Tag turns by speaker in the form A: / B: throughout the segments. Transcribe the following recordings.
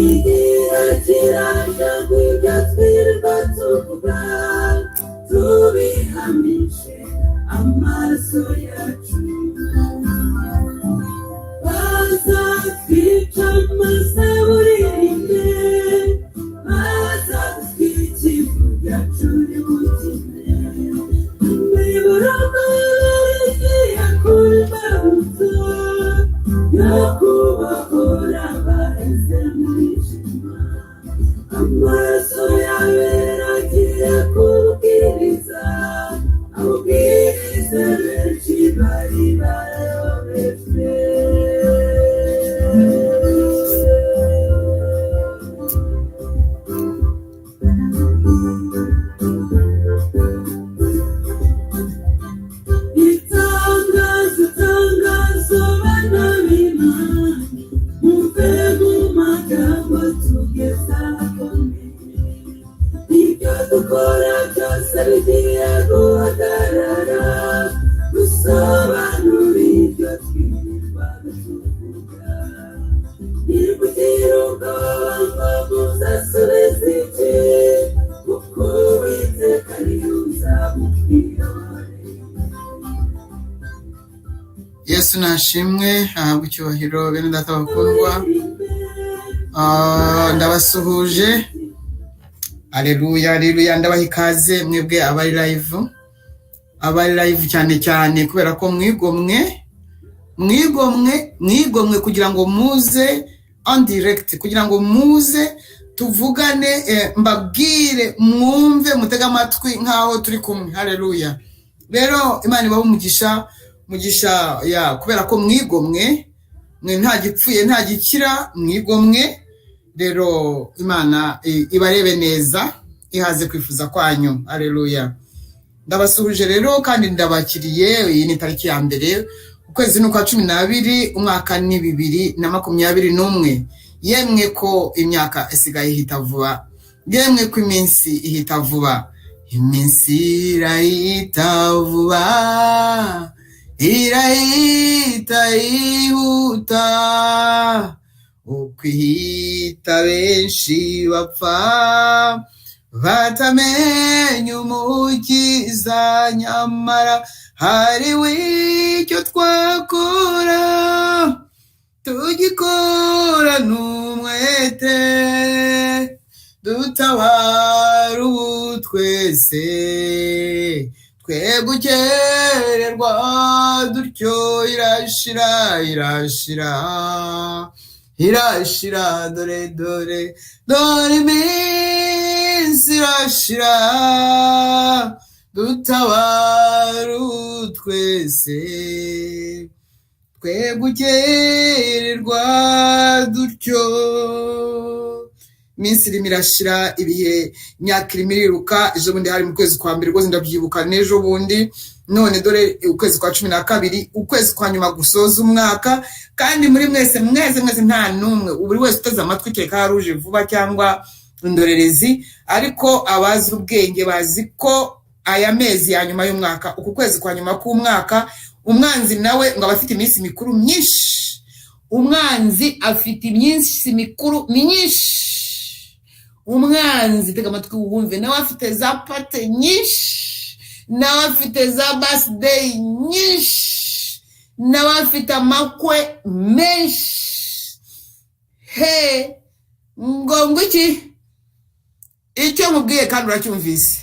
A: igihe kiraje kujya twirirwa tuvuga tubihamishe amaraso yacu bazatwica maze buririmbe bazatwica ivu ryacu ribukine imiborogo igiye kubibabuza yo kubahora baheze mwijima amaraso yabera agiye kubwiriza abwirize benshi bari barayobejwe itangazo bana b'Imana muve mu magambo tugeza akomeye ibyo dukora byose bigiye guhagarara dusobanura ibyo twirirwaga tuvuga ntimugira ubwoba ngo muzasubiza iki kuko Uwiteka ariwe uzamutwiyobore.
B: Yesu nashimwe ahabwe icyubahiro bene data bakundwa. Ndabasuhuje. Haleluya, haleluya. Ndabaha ikaze mwebwe abari live cyane cyane kubera ko mwigomwe kugira ngo muze on direct, kugira ngo muze tuvugane, mbabwire, mwumve, mutega amatwi nkaho turi kumwe. Haleluya. Rero Imana ibahe umugisha ya kubera ko mwigomwe, mwe nta gipfuye nta gikira, mwigomwe. Rero Imana ibarebe neza, ihaze kwifuza kwanyu. Haleluya. Ndabasuhuje rero kandi ndabakiriye. Iyi ni tariki ya mbere ukwezi n'ukwa 12 umwaka ni 2021. Yemwe ko imyaka isigaye ihita vuba, yemwe ko iminsi ihita vuba, iminsi irahita vuba, irahita yihuta, ukwihita benshi bapfa batamenya umukiza, nyamara hariho icyo twakora tugikora n'umwete, dutabara ubu twese twe gukererwa dutyo. Irashira dore iminsi irashira, dutabara ubu twese twe gukererwa dutyo. Iminsi irimo irashira, ibihe imyaka irimo iriruka. Ejo bundi hari mu kwezi kwa mbere, rwose ndabyibuka n'ejo bundi. None dore ukwezi kwa 12, ukwezi kwa nyuma gusoza umwaka, kandi muri mwese nta numwe, buri wese uteze amatwi kereka haruje vuba cyangwa indorerezi, ariko abazi ubwenge bazi ko aya mezi ya nyuma y'umwaka, uku kwezi kwa nyuma k'umwaka, umwanzi nawe ngo abafite iminsi mikuru myinshi. Umwanzi afite iminsi mikuru myinshi. Umwanzi, tega amatwi wumve, nawe afite za pate nyinshi, nawe afite za birthday nyinshi, nawe afite amakwe menshi. Ngo iki? Icyo mubwiye kandi uracyumvise.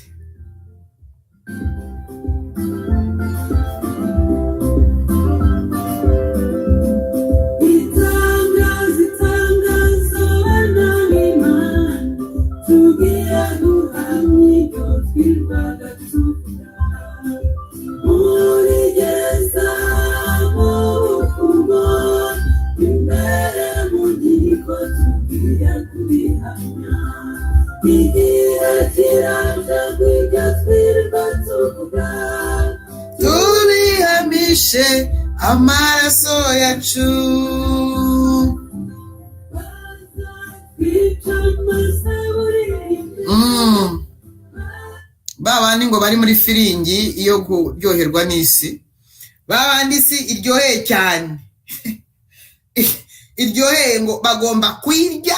B: Tubihamishe amaraso yacu. Babandi ngo bari muri firingi iyo kuryoherwa n'isi, babandi isi iryoheye cyane. iryoheye ngo bagomba kwirya,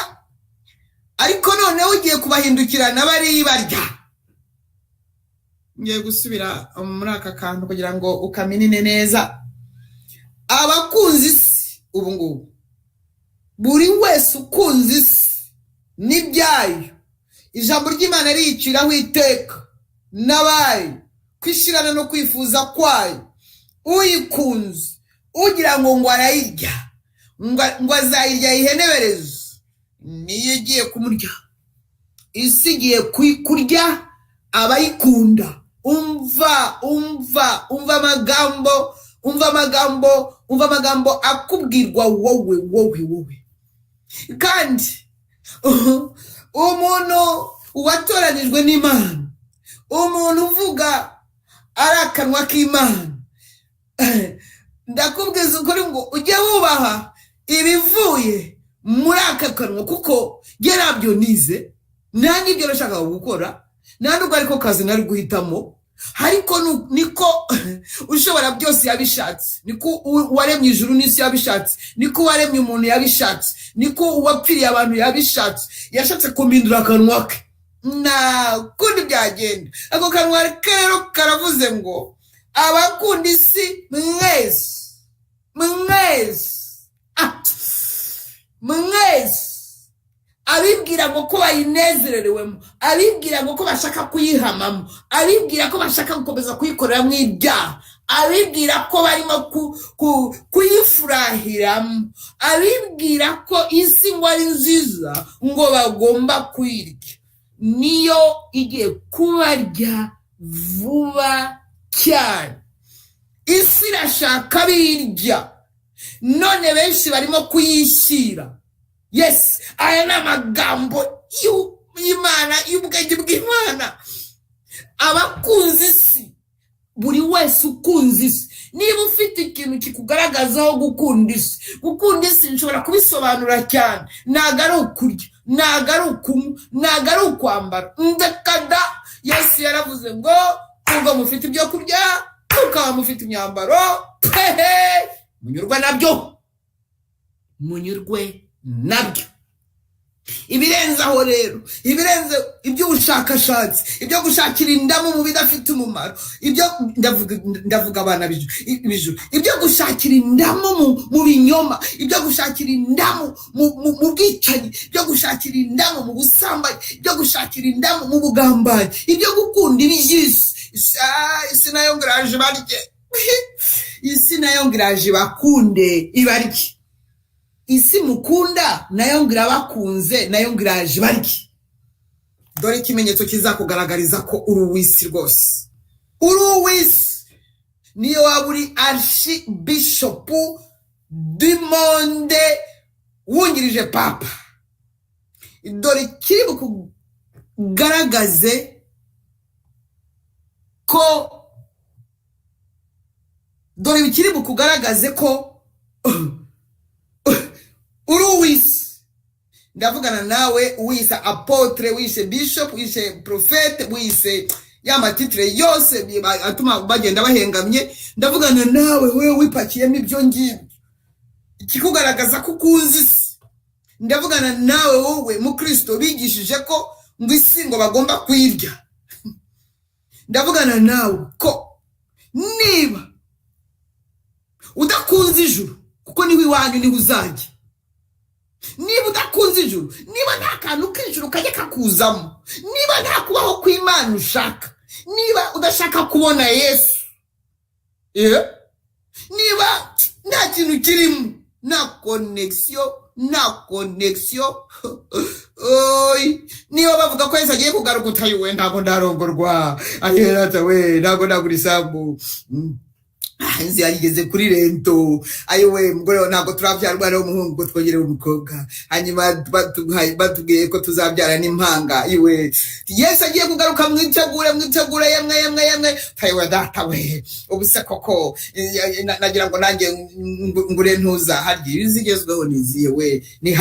B: ariko noneho ugiye kubahindukirana bari barya. Ngiye gusubira muri aka kantu kugira ngo ukaminine neza. Abakunzi isi ubu ngubu, buri wese ukunze isi n'ibyayo, ijambo ry'Imana riyiciraho iteka n'abayo, kwishirana no kwifuza kwayo. Uyikunze ugira ngo arayirya, ngo azayirya yihenebereze, niyo igiye kumurya. Isi igiye kurya abayikunda. Umva amagambo akubwirwa wowe. Kandi umuntu watoranijwe n'Imana, umuntu uvuga ari akanwa k'Imana, ndakubwiza ukuri ngo ujye wubaha ibivuye muri aka kanwa, kuko gerabyo nize nta n'ibyo nashakaga gukora, nta nubwo ariko kazi nari guhitamo, ariko niko ushobora byose yabishatse, niko uwaremye ijuru n'isi yabishatse, niko uwaremye umuntu yabishatse, niko uwapfiriye abantu yabishatse. Yashatse kumpindura akanwa ke, nta kundi byagenda. Ako kanwa rero karavuze ngo abakunda isi mwese, abibwira ngo ko bayinezererewemo, abibwira ngo ko bashaka kuyihamamo, abibwira ko bashaka gukomeza kuyikoreramo ibyaha, abibwira ko barimo kuyifurahiramo, abibwira ko isi ngo ari nziza ngo bagomba kuyirya, niyo igiye kubarya vuba cyane. Isi irashaka birya, none benshi barimo kuyishyira. Yes, aya ni amagambo y'Imana, y'ubwenge bw'Imana. Abakunzi isi, buri wese ukunze isi, niba ufite ikintu kikugaragazaho gukunda isi nshobora kubisobanura cyane. Ntago ari ukurya, ntago ari ukunywa, ntago ari ukwambara, ndakada. Yesu yaravuze ngo ubwo mufite ibyo kurya, mukaba mufite imyambaro, munyurwe nabyo. Ibirenze aho rero, ibirenze iby'ubushakashatsi, ibyo gushakira indamu mu bidafite umumaro, ibyo ndavuga abana b'ijuru, ibyo gushakira indamu mu binyoma, ibyo gushakira indamu mu bwicanyi, ibyo gushakira indamu mu busambanyi, ibyo gushakira indamu mu bugambanyi, ibyo gukunda iby'isi. Isi nayo ngiraje barye, isi nayo ngiraje bakunde ibarye. Isi mukunda nayo ngira bakunze, nayo ngiraje barye. Dore ikimenyetso kizakugaragariza ko uri uw'isi rwose, uri uw'isi. Niyo waba uri archbishop du monde wungirije papa, dore kiri bukugaragaze ko, dore bikiri bukugaragaze ko uri uw'isi. Ndavugana nawe wise apotre, wise bishop, wise profete, wise y'amatitire yose atuma bagenda bahengamye. Ndavugana nawe wewe wipakiyemo ibyo ngibyo, ikikugaragaza ko ukuzi isi. Ndavugana nawe wowe mu Kristo bigishije ko ngo isi ngo bagomba kwirya. Ndavugana nawe ko niba udakunze ijuru, kuko niho iwanyu niho uzajya, niba udakunze ijuru, niba nta kantu k'ijuru kajya kakuzamo, niba nta kubaho kw'Imana ushaka, niba udashaka kubona Yesu, niba nta kintu kirimo, nta connection, niba bavuga ko Yesu agiye kugaruka utayiwe, ntabwo ndarongorwa, ayerata we, ntabwo nagura isambu, inzu yageze kuri rento, ayiwe mugore ntabwo turabyarwa rero umuhungu ngo twongerewe umukobwa, hanyuma batubwiye ko tuzabyara n'impanga. Iwe Yesu agiye kugaruka, mwitegure yemwe tayiwe data we. Ubuse koko nagira ngo nanjye ngure ntuza harya izigezweho niziye we, ni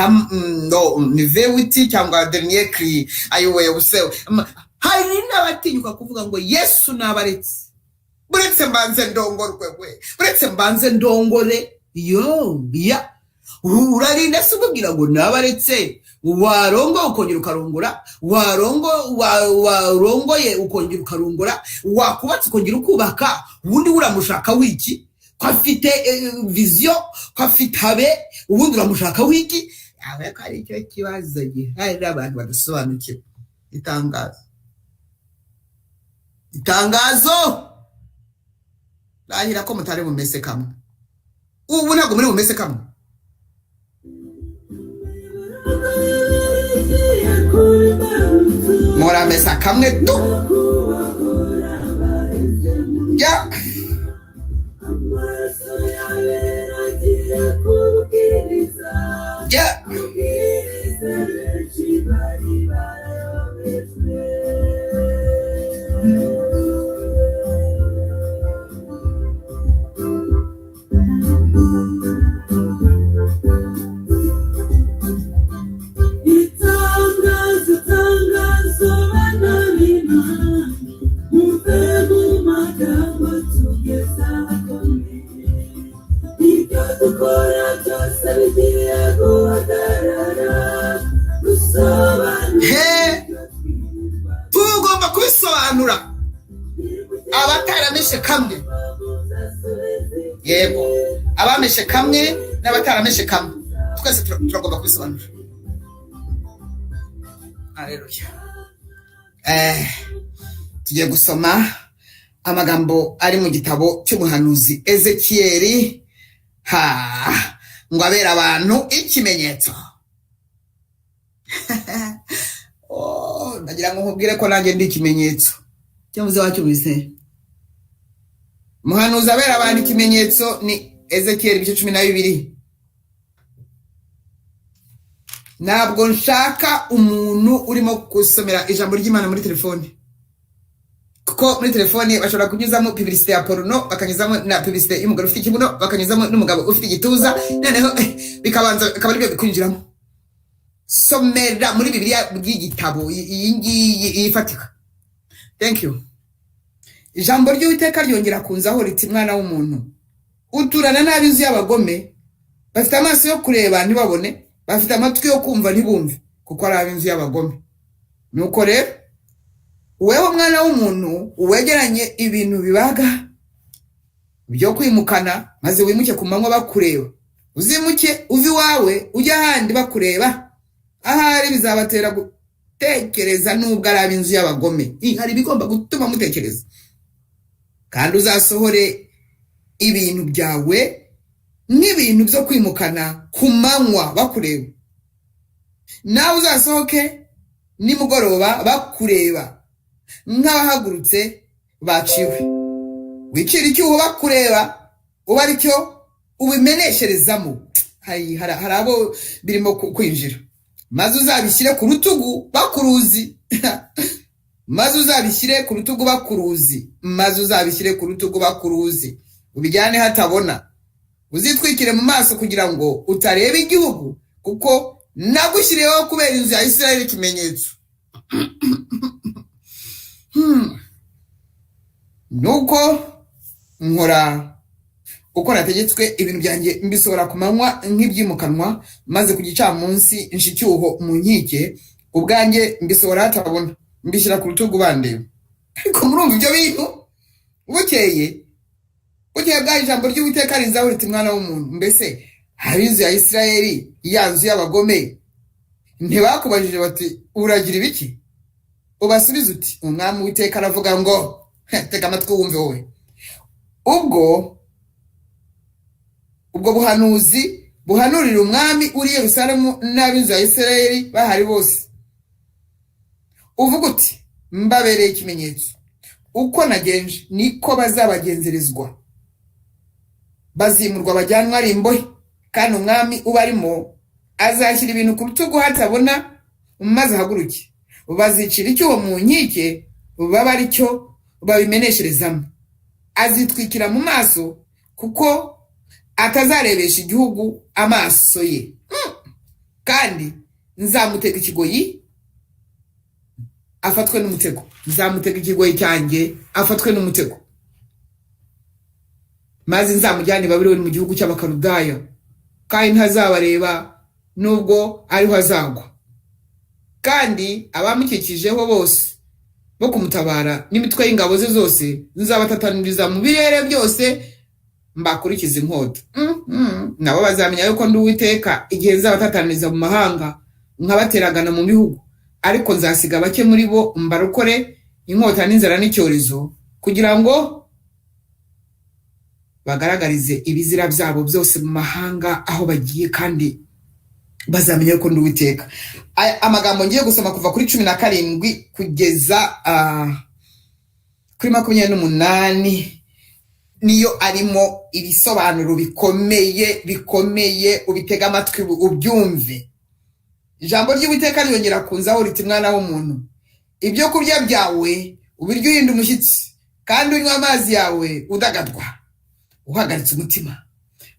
B: ni vewiti cyangwa dernier cri. Ayiwe ubuse hari n'abatinyuka kuvuga ngo Yesu nabaretse, buretse mbanze ndongorwe we, buretse mbanze ndongore. urarinda se umubwira ngo nabaretse warongo ukongera ukarongora warongoye ukongera ukarongora wakubatse ukongera ukubaka ubundi uramushaka wiki ko afite vision ko afite abe ubundi uramushaka wiki abe ko ari cyo kibazo gihari abantu badasobanukiwe. Itangazo rahira ko mutari bumese kamwe, ubu ntabwo muri bumese kamwe. Muramesa kamwe tu ya ya tugomba kubisobanura abatarameshe kamwe. Yego, abameshe kamwe n'abatarameshe kamwe twese turagomba kubisobanura. Haleluya. Tugiye gusoma amagambo ari mu gitabo cy'umuhanuzi Ezekiyeli ngo abera abantu ikimenyetso. Nagira ngo nkubwire ko nanjye ndi ikimenyetso. Cyavuze wacyumvise? Umuhanuzi abera abantu ikimenyetso ni Ezekiyeli 12. Ntabwo nshaka umuntu urimo gusomera ijambo ry'Imana muri telefone, kuko muri telefone bashobora kunyuzamo publicité ya porno, bakanyuzamo na publicité y'umugabo ufite ikibuno, bakanyuzamo n'umugabo ufite igituza, noneho bikabanza akaba ari byo bikwinjiramo. Somera muri Bibiliya bw'igitabo iyi ifatika. Thank you. Ijambo ry'Uwiteka ryongera kunzaho riti, mwana w'umuntu, uturana n'ab'inzu y'abagome, bafite amaso yo kureba ntibabone, bafite amatwi yo kumva ntibumve, kuko ari ab'inzu y'abagome. Nuko rero wewe mwana w'umuntu uwegeranye ibintu bibaga byo kwimukana, maze wimuke ku manywa bakureba. Uzimuke uvi wawe ujya ahandi bakureba, ahari bizabatera gutekereza nubwo ari ab'inzu y'abagome. Hari bigomba gutuma mutekereza. Kandi uzasohore ibintu byawe n'ibintu byo kwimukana ku manywa bakureba, nawe uzasohoke nimugoroba bakureba nk'abahagurutse baciwe. Wicira icyuho bakureba uba ari cyo ubimenesherezamo. Hari abo birimo kwinjira. Maze uzabishyire ku rutugu bakuruzi. Maze uzabishyire ku rutugu bakuruzi. Maze uzabishyire ku rutugu bakuruzi. Ubijyane hatabona. Uzitwikire mu maso kugira ngo utareba igihugu, kuko nagushyiriyeho kubera inzu ya Isirayeli ikimenyetso. Nuko nkora uko nategetswe, ibintu byanjye mbisohora ku manywa nk'ibyimukanwa, maze ku gicamunsi nshicyuho mu nkike ubwanjye mbisohora hatabona, mbishyira ku rutugu bandeba. Ariko murumva ibyo bintu bukeye bwa ijambo ry'Uwiteka rinzaho riti, mwana w'umuntu, mbese ab'inzu ya Isirayeli, ya nzu y'abagome, ntibakubajije bati uragira ibiki? Ubasubiza uti, umwami Uwiteka aravuga ngo, tega amatwi wumve wowe. Ubwo buhanuzi buhanurira umwami uri Yerusalemu n'ab'inzu ya Isirayeli bahari bose. Uvuga uti, mbabereye ikimenyetso. Uko nagenje niko bazabagenzerezwa. Bazimurwa bajyanwa ari imbohe, kandi umwami ubarimo azashyira ibintu ku rutugu hatabona, maze ahaguruke. Bazicira icyuho mu nkike baba ari cyo babimenesherezamo. Azitwikira mu maso, kuko atazarebesha igihugu amaso ye. Kandi nzamutega ikigoyi afatwe n'umutego. Nzamutega ikigoyi cyanjye afatwe n'umutego. Maze nzamujyane Babuloni mu gihugu cy'Abakaludaya, kandi ntazabareba nubwo ariho azagwa. Kandi abamukikijeho bose bo kumutabara n'imitwe y'ingabo ze zose nzabatataniriza mu birere byose mbakurikiza inkota. Nabo bazamenya yuko ndi Uwiteka igihe nzabatataniriza mu mahanga nkabateragana mu bihugu, ariko nzasiga bake muri bo mbarokore inkota n'inzara n'icyorezo, kugira ngo bagaragarize ibizira byabo byose mu mahanga aho bagiye, kandi bazamenya yuko ndi Uwiteka. Amagambo ngiye gusoma kuva kuri 17 kugeza kuri 28 niyo arimo ibisobanuro bikomeye ubitega amatwi ubyumve. Ijambo ry'Uwiteka ryongera kunzaho riti, mwana w'umuntu, ibyo kurya byawe ubirya uhinda umushyitsi, kandi unywa amazi yawe udagadwa uhagaritse umutima,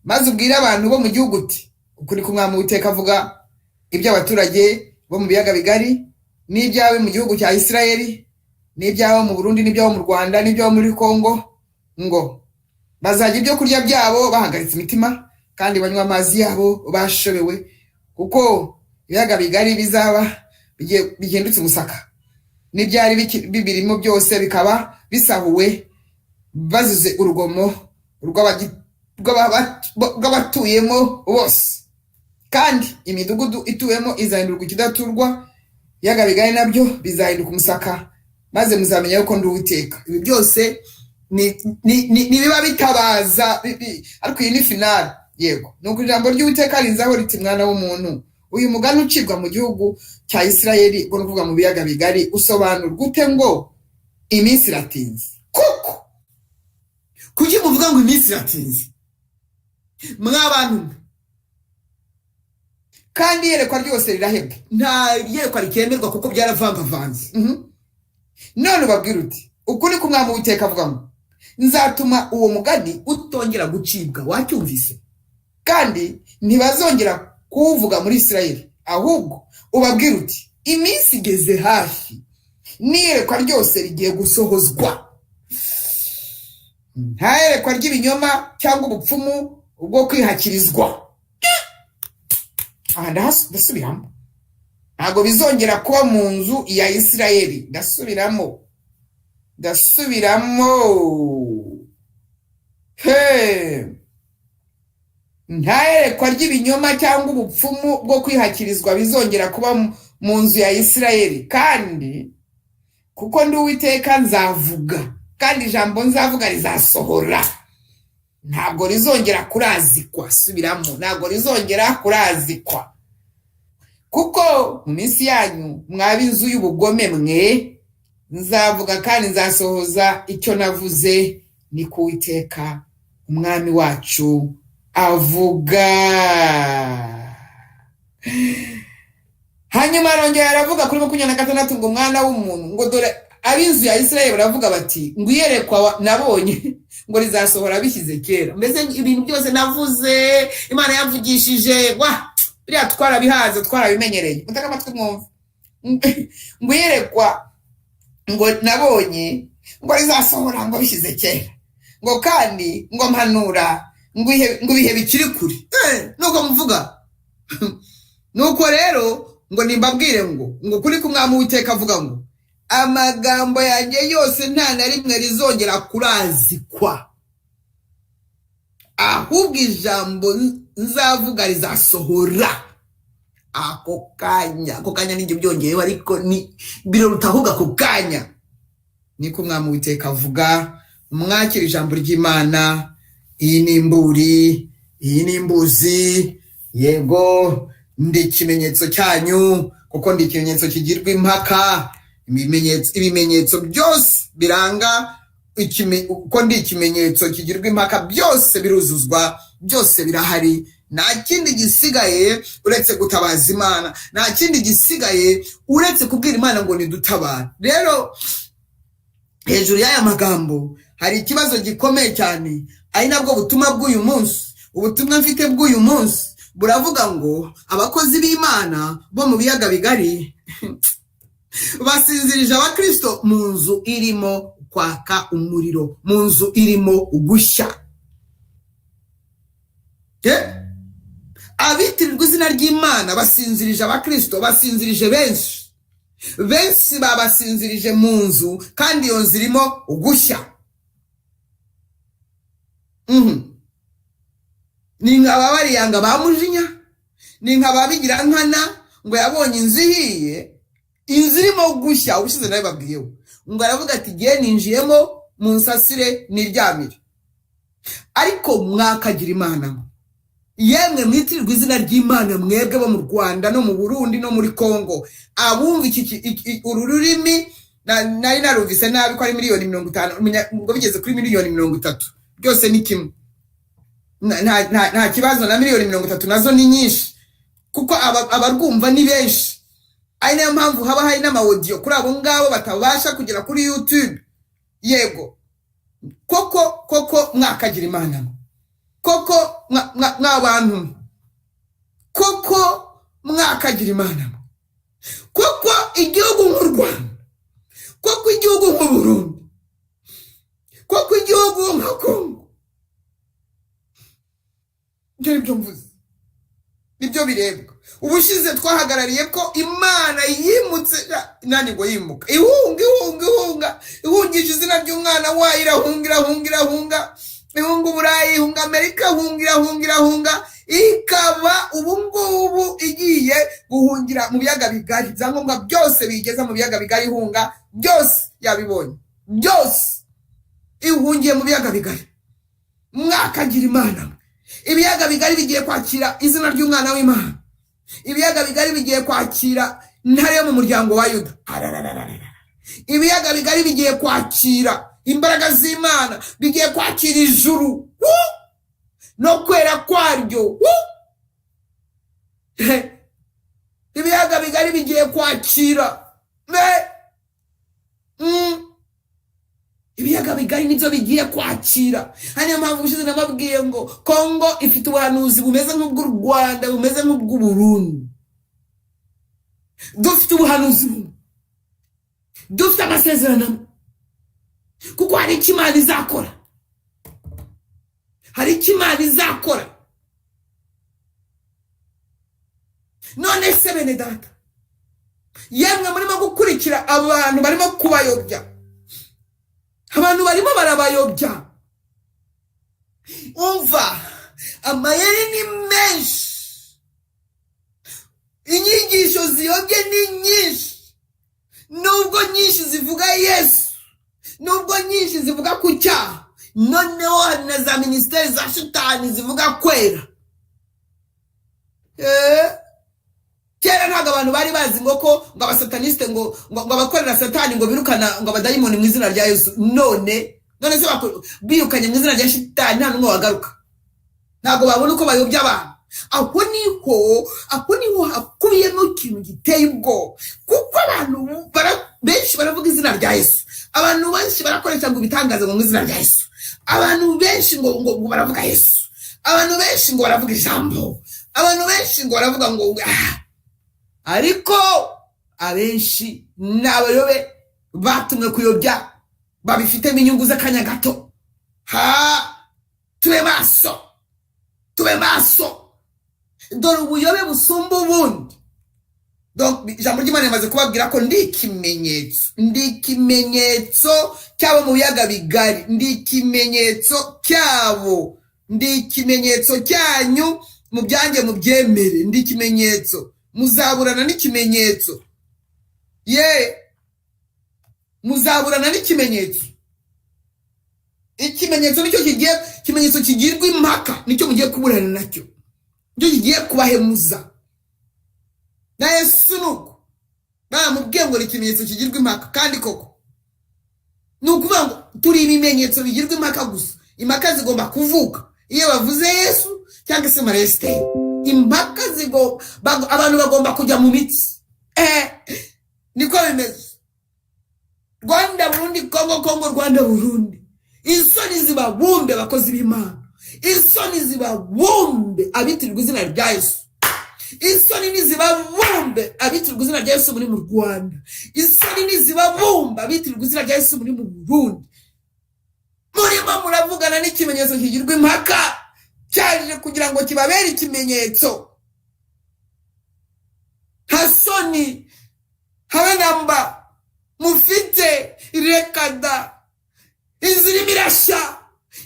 B: maze ubwire abantu bo mu gihugu uti, ukuri k'Umwami Uwiteka avuga iby'abaturage bo mu biyaga bigari n'ibyawe mu gihugu cya Isirayeli n'ibyawe mu Burundi n'ibyawe mu Rwanda n'ibyawe muri Kongo, ngo bazajya ibyo kurya byabo bahagaritse imitima, kandi banywa amazi yabo bashobewe, kuko ibiyaga bigari bizaba bihindutse umusaka, n'ibyari bibirimo byose bikaba bisahuwe, bazize urugomo rw'abatuyemo bose, kandi imidugudu ituwemo izahindurwa ikidaturwa, ibiyaga bigari nabyo bizahinduka umusaka, maze muzamenya yuko ndi Uwiteka. Ibi byose nibiba bitabaza, ariko iyi ni finale. Yego, nuko ijambo ry'Uwiteka rinzaho riti, mwana w'umuntu, uyu mugani ucibwa mu gihugu cya Isirayeli, ngo nuvuga mu biyaga bigari, usobanura gute ngo iminsi iratinze? Kuki muvuga ngo iminsi iratinze mw'abantu? Kandi yerekwa ryose rirahebwe, nta yerekwa rikemerwa kuko byaravangavanze. None ubabwira uti, ukuri k'Umwami Uwiteka avuga ngo nzatuma uwo mugani utongera gucibwa. Wacyumvise? Kandi ntibazongera kuwuvuga muri Isirayeli, ahubwo ubabwira uti, iminsi igeze hafi, n'iyerekwa ryose rigiye gusohozwa. Nta yerekwa ry'ibinyoma cyangwa ubupfumu ubwo kwihakirizwa. Aha ndasubiramo, ntabwo bizongera kuba mu nzu ya Isirayeli. Ndasubiramo. Nta yerekwa ry'ibinyoma cyangwa ubupfumu bwo kwihakirizwa bizongera kuba mu nzu ya Isirayeli, kandi kuko ndi Uwiteka nzavuga, kandi ijambo nzavuga rizasohora, ntabwo rizongera kurazikwa. Subiramo, ntabwo rizongera kurazikwa. Kuko mu minsi yanyu mwaba inzu y'ubugome mwe, nzavuga kandi nzasohoza icyo navuze, ni ko Uwiteka Umwami wacu avuga. Hanyuma arongera aravuga kuri 26 ngo, mwana w'umuntu, ngo dore ab'inzu ya Isirayeli baravuga bati, ngo iyerekwa nabonye ngo rizasohora bishyize kera. Mbese ibintu byose navuze Imana yavugishije, biriya twarabihaze, twarabimenyereye. Mutega amatwi mwumve. Ngo iyerekwa ngo nabonye ngo rizasohora ngo bishyize kera, ngo kandi ngo mpanura ngo ibihe bikiri kure. Nuko muvuga. Nuko rero ngo nimbabwire ngo kuri k'Umwami Uwiteka avuga ngo, amagambo yanjye yose nta na rimwe rizongera kurazikwa, ahubwo ijambo nzavuga rizasohora. Ako kanya nijye byongeyeho, ariko ni biruta ahubwo ako kanya. Niko Umwami Uwiteka avuga. Mwakira ijambo ry'Imana. Iyi ni imburi, iyi ni imbuzi. Yego, ndi ikimenyetso cyanyu, kuko ndi ikimenyetso kigirwa impaka. Ibimenyetso byose biranga uko ndi ikimenyetso kigirwa impaka, byose biruzuzwa, byose birahari. Nta kindi gisigaye uretse gutabaza Imana, nta kindi gisigaye uretse kubwira Imana ngo nidutabara. Rero hejuru y'aya magambo hari ikibazo gikomeye cyane, ari nabwo butumwa bw'uyu munsi. Ubutumwa mfite bw'uyu munsi buravuga ngo abakozi b'Imana bo mu biyaga bigari basinzirije abakristo mu nzu irimo kwaka umuriro, mu nzu irimo gushya. abitirirwa izina ry'Imana basinzirije abakristo, basinzirije benshi babasinzirije mu nzu, kandi iyo nzu irimo gushya. Ni nk'aba bariyanga bamujinya, ni nk'aba bigira nkana ngo yabonye inzu ihiye, inzu irimo gushya. Ubushize nawe babwiyeho ngo aravuga ati giye ninjiyemo mu nsasire niryamire. Ariko mwakagira Imana, yemwe mwitirirwa izina ry'Imana, mwebwe bo mu Rwanda no mu Burundi no muri Kongo, abumva uru rurimi nari narumvise nabi ko ari miliyoni 50 ngo bigeze kuri miliyoni 30, byose ni kimwe. Nta kibazo, na miliyoni 30 nazo ni nyinshi, kuko abarwumva ni benshi. Ari nayo mpamvu haba hari n'amaudio kuri abo ngabo batabasha kugera kuri YouTube. Yego, koko mwakagira Imana, koko mwabantu, koko mwakagira Imana, koko igihugu nk'u Rwanda, koko igihugu nk'u Burundi, koko igihugu nka Kongo. Ibyo mvuze nibyo birebwa. Ubushize twahagarariye ko Imana yimutse, nani ngo yimuka, ihungisha izina ry'umwana wayo, irahunga Uburayi, ihunga Amerika, ihunga, ikaba ubungubu igiye guhungira mu biyaga bigari. Ibyangombwa byose bigeza mu biyaga bigari ihunga, byose yabibonye, byose ihungiye mu biyaga bigari. Mwakagira Imana, ibiyaga bigari bigiye kwakira izina ry'umwana w'Imana, ibiyaga bigari bigiye kwakira intare yo mu muryango wa Yuda, ibiyaga bigari bigiye kwakira imbaraga z'Imana, bigiye kwakira ijuru no kwera kwaryo. Ibiyaga bigari bigiye kwakira ibiyaga bigari nibyo bigiye kwakira. Hanyuma mpamvu ushize nababwiye ngo Kongo ifite ubuhanuzi bumeze nk'ubw'u Rwanda, bumeze nk'ubw'u Burundi. Dufite ubuhanuzi, dufite amasezerano, kuko hari icyo Imana izakora, hari icyo Imana izakora. None se bene data, yemwe murimo gukurikira abantu barimo kubayobya, abantu barimo barabayobya. Umva, amayeri ni menshi, inyigisho ziyobye ni nyinshi, nubwo nyinshi zivuga Yesu, nubwo nyinshi zivuga ku cyaha, noneho hari na za minisiteri za shitani zivuga kwera. Kera ntabwo abantu bari bazi ngo abasataniste ngo abakorera satani ngo birukana ngo abadayimoni mu izina rya Yesu. None se birukanye mu izina rya shitani, nta numwe wagaruka. Ntabwo babona uko bayobya abantu. Aho niho hakubiyemo ikintu giteye ubwoba, kuko abantu benshi baravuga izina rya Yesu, abantu benshi barakoresha ngo ibitangaza mu izina rya Yesu, abantu benshi ngo baravuga Yesu, abantu benshi ngo baravuga ijambo, abantu benshi ngo baravuga ngo ariko abenshi n'abayobe batumwe kuyobya, babifitemo inyungu z'akanya gato. Tube maso, dore ubuyobe busumba ubundi. Donc ijambo ry'Imana rimaze kubabwira ko ndi ikimenyetso cyabo mu biyaga bigari, ndi ikimenyetso cyabo, ndi ikimenyetso cyanyu, mu byanjye mu byemere, ndi ikimenyetso. Muzaburana n'ikimenyetso, muzaburana n'ikimenyetso. Ikimenyetso nicyo kimenyetso kigirwa impaka, nicyo mugiye kuburana nacyo, nicyo kigiye kubahemuza. Na Yesu nuko baramubwiye ngo ikimenyetso kigirwa impaka, kandi koko nukuvuga ngo turi ibimenyetso bigirwa impaka gusa. Impaka zigomba kuvuka iyo bavuze Yesu cyangwa se Maresite. Impaka abantu bagomba kujya mu mitsi. Niko bimeze. Rwanda Burundi, Kongo Rwanda Burundi. Isoni zibabumbe abakozi b'Imana, isoni zibabumbe abitirirwa izina rya Yesu, isoni nizibabumbe abitirirwa izina rya Yesu muri mu Rwanda, isoni nizibabumbe abitirirwa izina rya Yesu muri mu Burundi. Murimo muravugana n'ikimenyetso kigirwa impaka, cyaje kugira ngo kibabere ikimenyetso. soni habe namba mufite rekada. Inzu irimo irashya,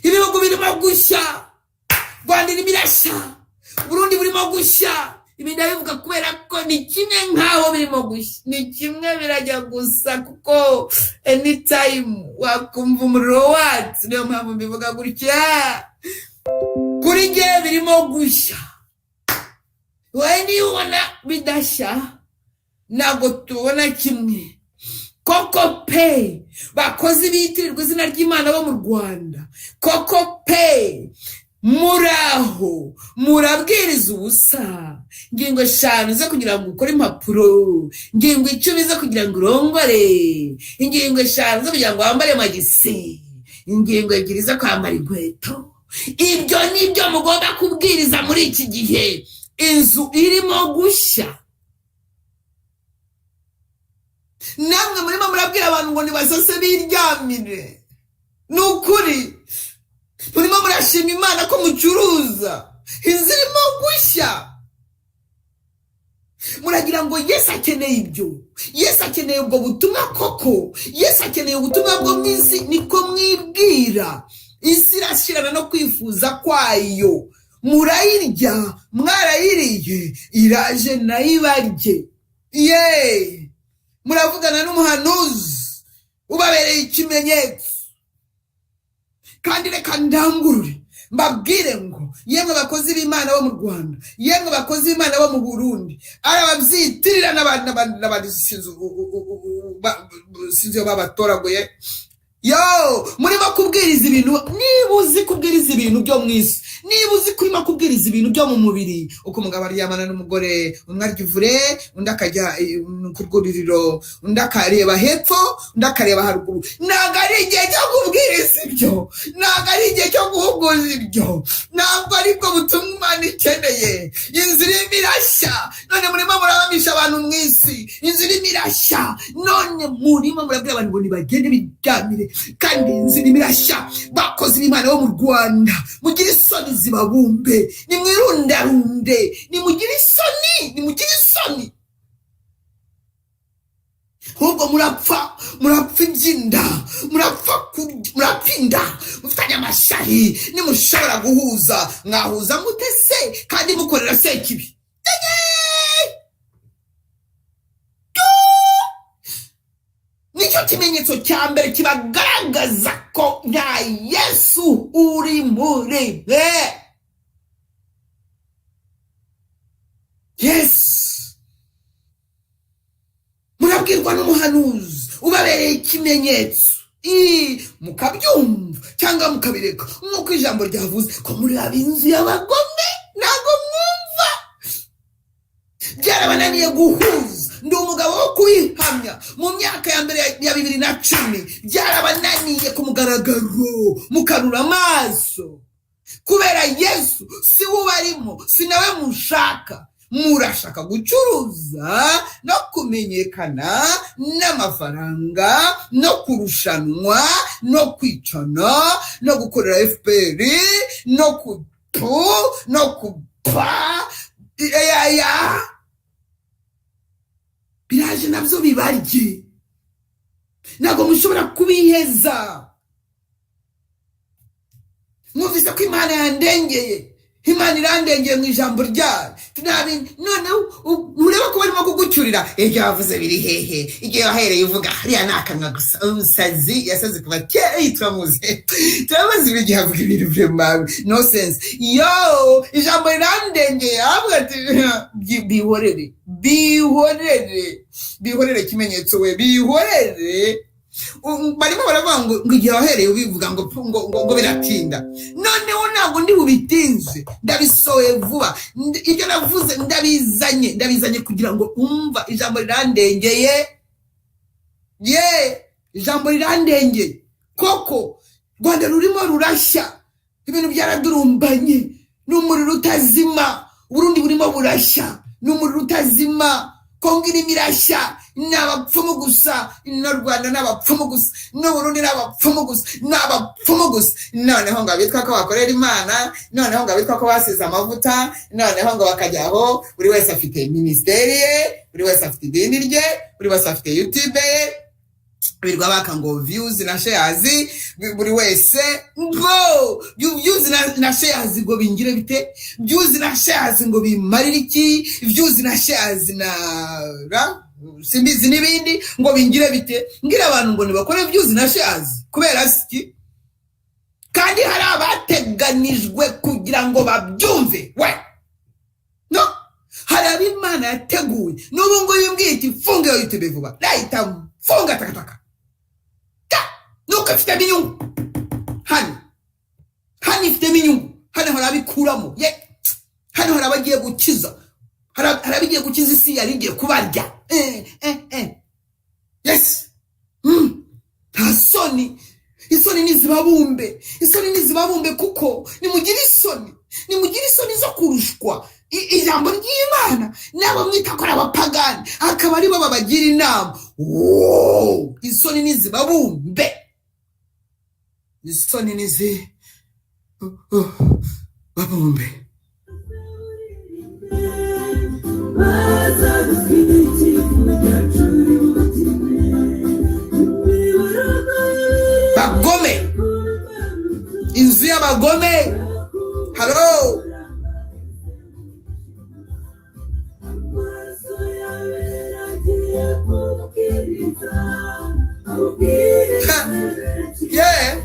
B: ibihugu birimo gushya, Rwanda irimo irashya, Burundi burimo gushya. Ibi ndabivuga kubera ko ni kimwe nk'aho birimo gushya, ni kimwe birajya gusa, kuko anytime wakumva umuriro watsi. Niyo mpamvu mbivuga gutya, kuri jye birimo gushya. Wowe niyo ubona bidashya ntabwo tubona kimwe. Koko pe bakozi bitirirwa izina ry'Imana bo mu Rwanda, koko pe muraho murabwiriza ubusa. Ingingo 5 zo kugira ngo ukore impapuro, ingingo 10 zo kugira ngo urongore, ingingo 5 zo kugira ngo wambare magisi, ingingo 2 zo kwambara inkweto. Ibyo nibyo mugomba kubwiriza muri iki gihe. Inzu irimo gushya. Namwe murimo murabwira abantu ngo nibasase biryamire. Nukuri murimo murashima Imana ko mucuruza. Inzu irimo gushya. Muragira ngo Yesu akeneye ibyo. Yesu akeneye ubwo butumwa koko. Yesu akeneye ubutumwa bwo mwisi, niko mwibwira. Isi irashirana no kwifuza kwayo. Murayirya, mwarayiriye, iraje nayibarye. Muravugana n'umuhanuzi ubabereye ikimenyetso. Kandi reka ndangurure mbabwire ngo yemwe bakozi b'Imana bo mu Rwanda, yemwe bakozi b'Imana bo mu Burundi, arababyitirira n'abandi sinzi babatoraguye. Yo, murimo kubwiriza ibintu, niba uzi kubwiriza ibintu byo mwisi, niba uzi kurimo kubwiriza ibintu byo mu mubiri, uko umugabo aryamana n'umugore, umwe arya ivure, undi akajya ku rwuririro, undi akareba hepfo, undi akareba haruguru. Ntabwo ari igihe cyo kubwiriza ibyo, ntabwo ari igihe cyo guhuguza ibyo, ntabwo aribwo butumwa Imana ikeneye. Inzu irimo irashya, none murimo murabamisha abantu mwisi. Inzu irimo irashya, none murimo murabwira abantu ngo nibagende biryamire. Kandi inzu irimo irashya. Bakozi b'Imana bo mu Rwanda, mugire isoni zibabumbe, nimwirundarunde, nimugire isoni, nimugire isoni. Ahubwo murapfa ibyinda, murapinda, mufitanye amashyari. Nimushobora guhuza, mwahuza mute se kandi mukorera sekibi? Nicyo kimenyetso cya mbere kibagaragaza ko nta Yesu uri muri be. Yes, murabwirwa n'umuhanuzi ubabereye ikimenyetso, mukabyumva cyangwa mukabireka, nk'uko ijambo ryavuze ko muri ab'inzu y'abagome ntabwo mwumva. Byarabananiye guhuza. Ndi umugabo wo kuyihamya. Mu myaka ya mbere ya 2010 byarabananiye ku mugaragaro, mukarura amaso, kubera Yesu si we ubarimo, si nawe mushaka. Murashaka gucuruza no kumenyekana n'amafaranga no kurushanwa no kwicana no gukorera FPR no kupa biraje nabyo bibarye. Ntabwo mushobora kubiheza. Mwumvise ko Imana yandengeye, Imana irandengeye mu ijambo ryayo. None ureba ko barimo kugucyurira. Ibyo wavuze biri hehe? Igihe wahereye uvuga hariya ni akanwa gusa. Umusazi yasaze kuva kera yitwamuze. Turabazi igihe avuga ibintu by'amabi. No sense. Yo, ijambo rirandengeye. Avuga ati bihorere kimenyetso we, bihorere. Barimo baravuga ngo igihe wahereye ubivuga ngo biratinda. Noneho ntabwo ndi bubitinze, ndabisohoye vuba. Ibyo navuze ndabizanye kugira ngo umva ijambo rirandengeye. Ijambo rirandengeye koko. Rwanda rurimo rurashya, ibintu byaradurumbanye, n'umuriro utazima. Burundi burimo burashya, n'umuriro utazima. Kongo irimo irashya, n'abapfumu gusa, no Rwanda n'abapfumu gusa, no Burundi n'abapfumu gusa, n'abapfumu gusa. Noneho ngo abitwa ko bakorera Imana, noneho ngo abitwa ko basize amavuta, noneho ngo bakajyaho, buri wese afite ministeri ye, buri wese afite idini rye, buri wese afite YouTube ye, birirwa baka ngo views na shares, buri wese ngo views na shares ngo bingire bite, views na shares ngo bimarire iki, views na shares na simbizi n'ibindi ngo bingire bite. Ngira abantu ngo nibakore views na shares kubera siki, kandi hari abateganijwe kugira ngo babyumve. We no, hari ab'Imana yateguye. N'ubu ngo yimbwiye iti funge YouTube vuba, nahita funga takataka. Nuko afite inyungu hani ifite inyungu, hano hari abikuramo, hano hari abagiye gukiza, hari abigiye gukiza isi yari igiye kubarya. Yes. Nta soni, isoni nizibabumbe, kuko nimugire isoni zo kurushwa ijambo ry'Imana n'abo mwita ko abapagani, akaba ari bo babagira inama. Isoni nizibabumbe, isoni nizibabumbe. Bagome, inzu y'abagome. Hello. Yeah.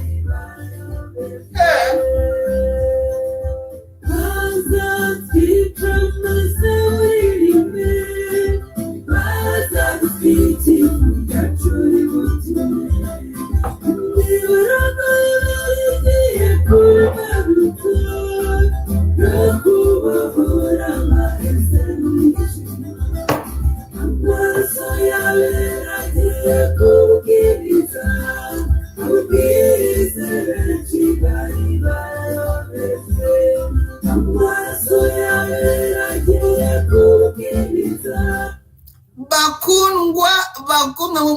B: Bakundwa,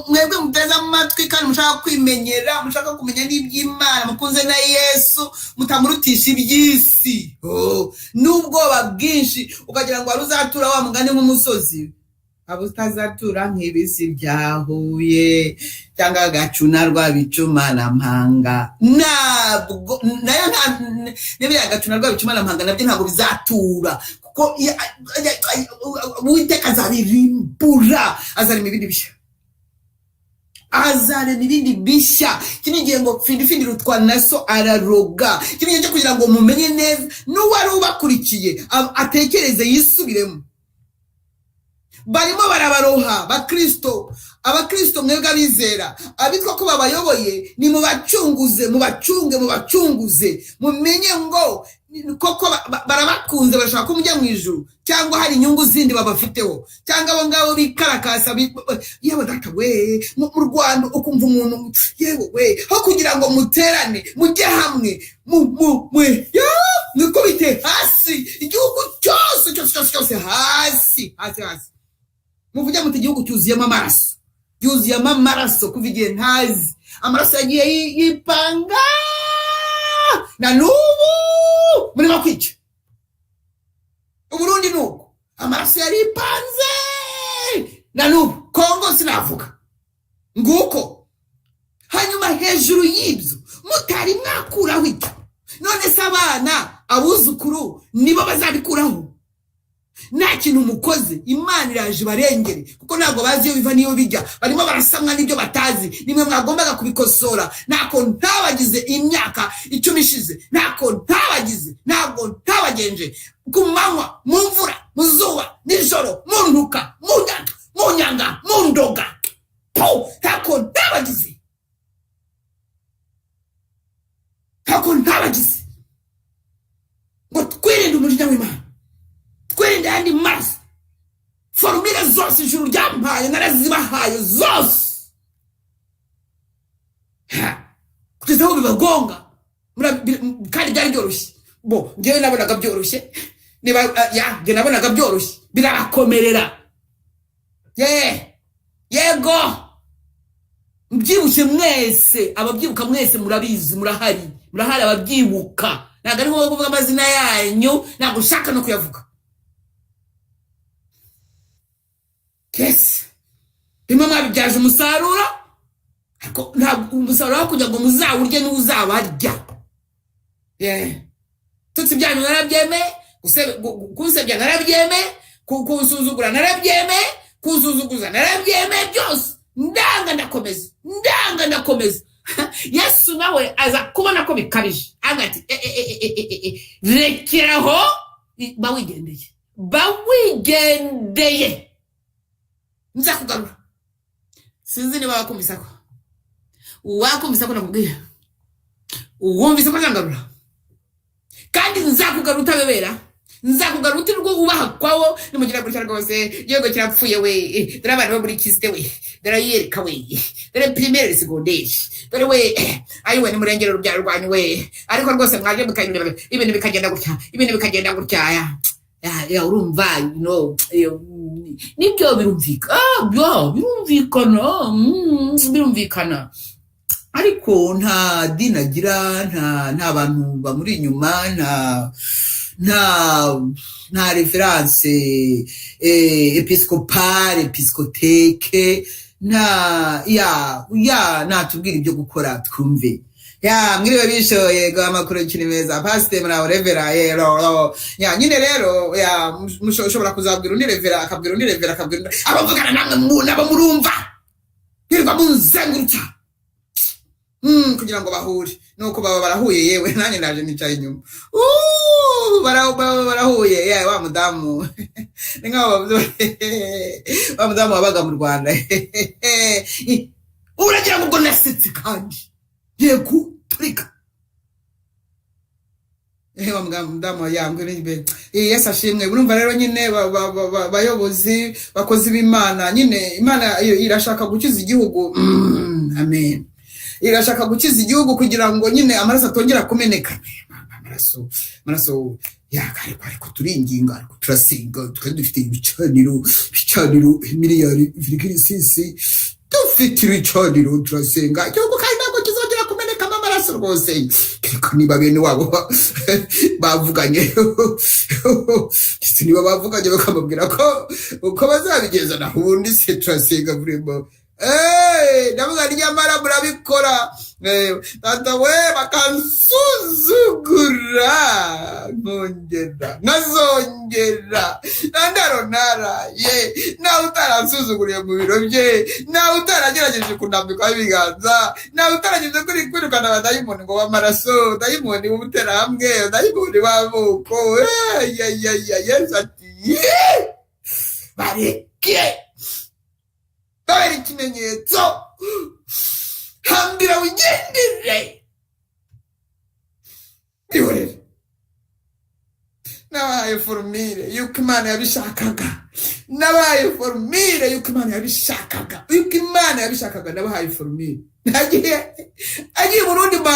B: mwebwe muteze amatwi kandi mushaka kwimenyera, mushaka kumenya n'iby'Imana, mukunze na Yesu, mutamurutisha iby'isi. N'ubwoba bwinshi ukagira ngo uzatura wa mugani nk'umusozi, abo utazatura nk'ibisi byahuye cyangwa agacuna rw'abicuma na mpanga. Nabwo nayo n'ibya agacuna rw'abicuma na mpanga nabyo ntabwo bizatura, kuko Uwiteka azabirimbura, azarema ibindi bishya. Kino gihe ngo findi rutwa naso araroga. Kino gihe cyo kugira ngo mumenye neza n'uwari ubakurikiye atekereze yisubiremo. Barimo barabaroha abakristo mwebwe abizera, abitwa ko babayoboye, ni mubacunguze, mumenye ngo koko barabakunze, barashaka ko mujya mu ijuru, cyangwa hari inyungu zindi babafiteho, cyangwa abo ngabo bikarakasa. Yewe data we, mu Rwanda ukumva umuntu, yewe we, aho kugira ngo muterane mujye hamwe nikubite hasi, igihugu cyose hasi. Muvuge muti igihugu cyuzuyemo amaraso kuva igihe ntazi, amaraso yagiye yipanga na n'ubu murimo kwica. Uburundi nuko amaraso yari ipanze na n'ubu, Kongo sinavuga nguko. Hanyuma hejuru y'ibyo mutari mwakuraho icyo, none se abana abuzukuru nibo bazabikuraho? Nta kintu umukozi, Imana iraje barengere, kuko ntabwo bazi iyo biva niyo bijya. Barimo barasamwa n'ibyo batazi, nimwe mwagombaga kubikosora. Ntako ntabagize imyaka 10 ishize, ntabwo ntabagenje ku manywa, mu mvura, mu zuba, nijoro, mu ntuka, mu nyanga, mu ndoga. Ntako ntabagize ngo twirinde umujinya w'Imana, twirinde andi maraso. Formule zose ijuru ryampaye narazibahaye zose, kugeza aho bibagonga. Kandi byari byoroshye, njyewe nabonaga byoroshye, njye nabonaga byoroshye, birabakomerera. yego mbyibushye mwese ababyibuka mwese murabizi murahari ababyibuka ntabwo ari ngombwa kuvuga amazina yanyu ntabwo ushaka no kuyavuga kese bimwe mwabibyaje umusaruro ariko ntabwo umusaruro wo kugira ngo muzawurye n'uzabarya tutsi byanyu narabyemeye kunsebya narabyemeye kunsuzugura narabyemeye kunsuzuguza narabyemeye byose ndanga ndakomeza Yesu nawe aza kubona ko bikabije agati rekeraho bawigendeye nzakugarura sinzi niba wakumvisa ko nakubwiye wumvise ko nzagarura kandi nzakugarura utabebera nzakugarura utirwo ubaha kwawo nimugira gutya rwose igihugu kirapfuye we dore abantu bo muri kisite we dore yereka we dore primaire secondaire dore we ayiwe ni murengero rubyaro rwanyu we ariko rwose mwaje mukanyura ibintu bikagenda gutya ya urumva nibyo birumvikana ariko nta dinagira nta bantu bamuri inyuma nta reference episcopale episcoteke natubwira ibyo gukora twumve mwiriwe bishoye amakuru kiri meza pasite muraho revera nyine rero mushobora kuzabwira undi revera akabwira undi revera akabwira abavugana namwe nabo murumva hirwa munzengurutsa kugira ngo bahure nuko baba barahuye yewe nanjye naje nicaye inyuma barahuye wa mudamu ni nk'aho wa mudamu wabaga mu Rwanda uragira ngo ubwo nasetse kandi yego turika wa mudamu yambwe Yesu ashimwe urumva rero nyine bayobozi bakozi b'Imana nyine Imana irashaka gukiza igihugu amen irashaka gukiza igihugu kugira ngo nyine amaraso atongera kumeneka amaraso ariko turinginga ariko turasinga tukaba dufite ibicaniro miliyari virigisi dufite ibicaniro turasenga igihugu kandi ntabwo kizongera kumenekamo amaraso rwose ariko niba bene wabo bavuganye niba bavuganye bakamubwira ko bazabigenza naho ubundi se turasenga burimo ndavuga nyamara murabikora tata we bakansuzugura nkazongera naraye nawe utaransuzuguriye mu biro bye nawe utaragerageje kunambikwaho ibiganza nawe utarageze kwirukana abadayimoni ngo b'amaraso dayimoni w'ubuterahamwe dayimoni w'amoko Yesu ati bareke babera ikimenyetso hambira wigendere ihorere nabaye formire yuko Imana yabishakaga nabaye formire yuko Imana yabishakaga nabahaye formire agiye Burundi mba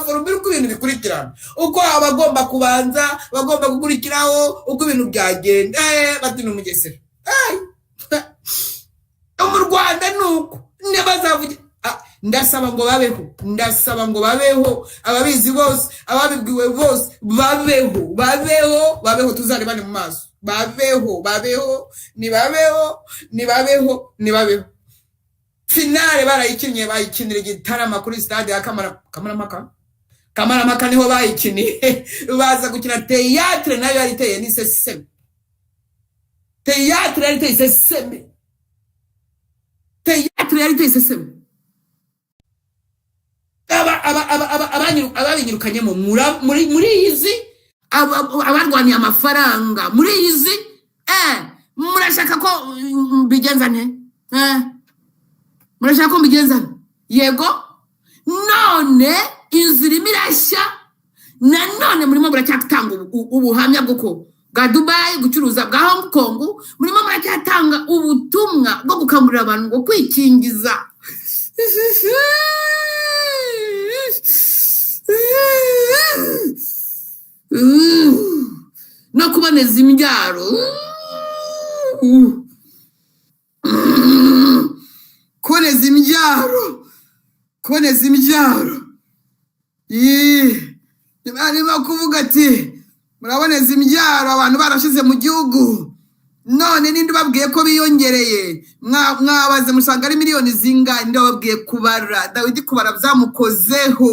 B: formire uko ibintu bikurikirana uko abagomba kubanza bagomba gukurikiraho uko ibintu byagenda bati n'umugesera mu Rwanda nuko nebazavuga ndasaba ngo babeho ababizi bose ababibwiwe bose babeho tuzarebane mu maso nibabeho finale bayikinira igitarama kuri stade ya Kamaramaka niho bayikiniye baza gukina théâtre nayo yari iteye n'iseseme théâtre yari iteye iseseme ababinyirukanyemo muri izi abarwaniye amafaranga muri izi murashaka ko mbigenza nte yego none inzira imirashya nanone murimo muracyatanga ubuhamya bw'uko bwa Dubai gucuruza bwa Hong Kong murimo muracyatanga ubutumwa bwo gukangurira abantu ngo kwikingiza no kuboneza imbyaro kuboneza imbyaro barimo kuvuga ati muraboneza imbyaro abantu barashize mu gihugu none ninde babwiye ko biyongereye mwabaze musanga ari miliyoni zingahe ninde babwiye kubara Dawidi kubara byamukozeho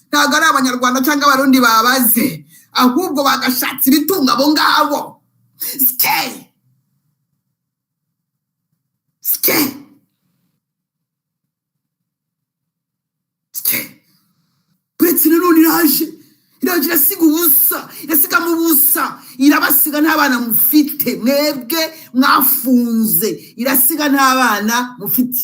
B: ntabwo ari abanyarwanda cyangwa abarundi babaze ahubwo bagashatse ibitunga abo ngabo uretse none iraje irasiga ubusa irasiga mu busa irabasiga nta bana mufite mwebwe mwafunze irasiga nta bana mufite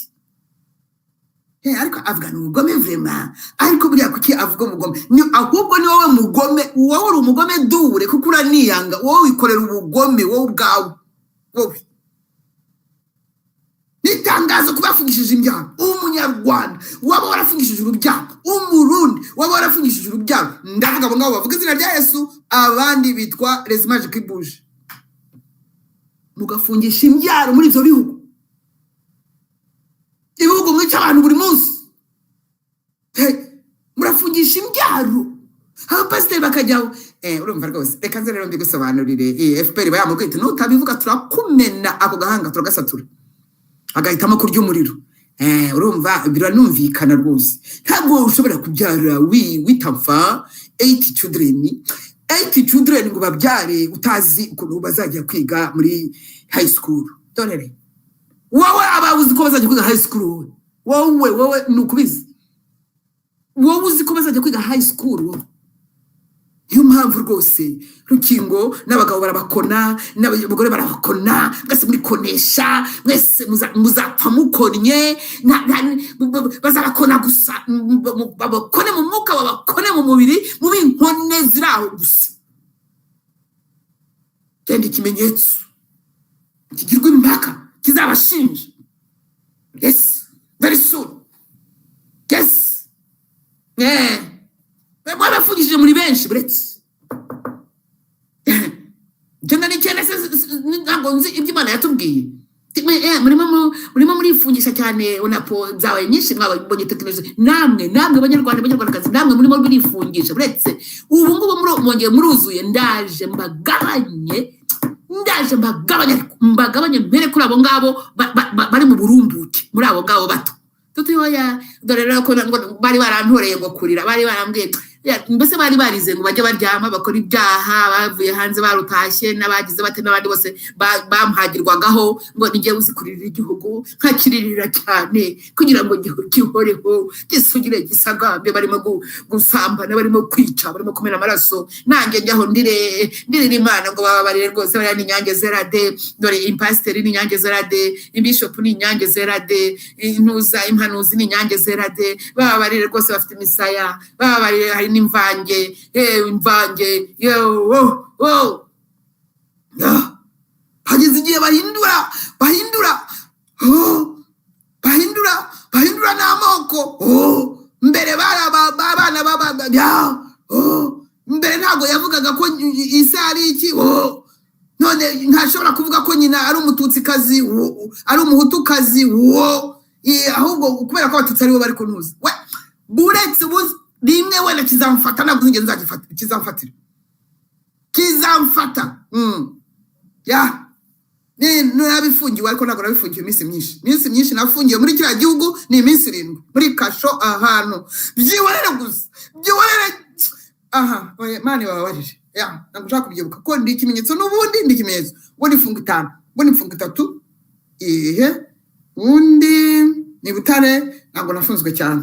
B: ariko avuga n'ubugome vrema ariko buriya kuki avuga ubugome ahubwo ni wowe mugome wowe uri umugome dure kuko uraniyanga wowe wikorera ubugome wowe ubwawe wowe nitangazo kubafungishije imbyaro umunyarwanda waba warafungishije urubyaro umurundi waba warafungishije urubyaro ndavuga abo ngabo bavuga izina rya Yesu abandi bitwa les magiques bouge mugafungisha imbyaro muri ivyo bihugu ibihugu mwica abantu buri munsi murafungisha imbyaro abapasiteri bakajyaho urumva rwose reka nze rero mbigusobanurire FPR bayamugwite nutabivuga turakumena ako gahanga turagasatura agahitamo kurya umuriro urumva biranumvikana rwose ntabwo ushobora kubyara witamfa 8 children ngo babyare utazi ukuntu bazajya kwiga muri high school donere wowe ababuzi ko bazajya kwiga high school wowe nukubizi wowe uzi ko bazajya kwiga high school iyo mpamvu rwose Rukingo n'abagabo barabakona n'abagore barabakona mwese muri konesha mwese muzapfa mukonye bazabakona gusa babakone mu mwuka babakone mu mubiri mu binkone ziraho gusa kandi ikimenyetso kigirwa impaka kizabashinja yes very soon yes barafungishije muri benshi buretse Jenda ni cyane ntabwo nzi ibyo Imana yatubwiye murimo murifungisha cyane unapo zawe nyinshi mwabonye tekinoloji namwe abanyarwandakazi namwe murimo murifungisha buretse ubu ngubu mwongeye muruzuye ndaje mbagabanye mbere kuri abo ngabo bari mu burumbuke muri abo ngabo bato tutuyoya dore rero ko bari barantoreye ngo kurira bari barambwiye mbese bari barize ngo bajye baryama bakora ibyaha bavuye hanze barutashye n'abagize bate n'abandi bose bamuhagirwagaho ngo nijye uzikurira igihugu nkakiririra cyane kugira ngo gihoreho gisugire gisagambe barimo gusambana barimo kwica barimo kumena amaraso nanjye njyaho ndirira Imana ngo bababarire rwose bari n'inyange zerade dore impasiteri n'inyange zerade imbishop n'inyange zerade intuza impanuzi n'inyange zerade bababarire rwose bafite imisaya bababarire hari n'imvange hageze igihe bahindura n'amoko mbere mbere ntabwo yavugaga ko isi ari iki none ntashobora kuvuga ko nyina ari umututsikazi ari umuhutukazi ahubwo kubera ko abatutsi aribo bari kuntuza buretse rimwe wenda kizamfata ntabwo nigeze nzagifata kizamfata nabifungiwe ariko ntabwo nabifungiwe iminsi myinshi nafungiwe muri kiriya gihugu ni iminsi 7 muri kasho ahantu byiborere gusa mani bababarije ntabwo ushaka kubyibuka ko ndi ikimenyetso n'ubundi ndi ikimenyetso ubundi mfunga 5 ubundi mfunga 3 ubundi ni Butare ntabwo nafunzwe cyane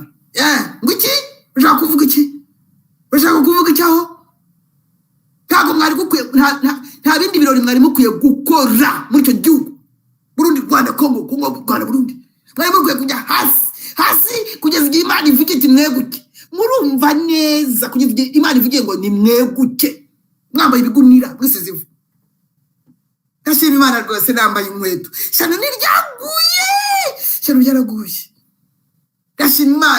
B: ngo iki ushaka kuvuga icyaho ntabwo mwari gukwiye nta bindi birori mwari mukwiye gukora muri icyo gihugu Burundi Rwanda Congo Rwanda Burundi mwari mukwiye kujya hasi kugeza igihe Imana ivuga iti mweguke murumva neza kugeza igihe Imana ivugiye ngo ni mweguke mwambaye ibigunira mwisize ivu ndashima Imana rwose nambaye inkweto shano ryaraguye ndashima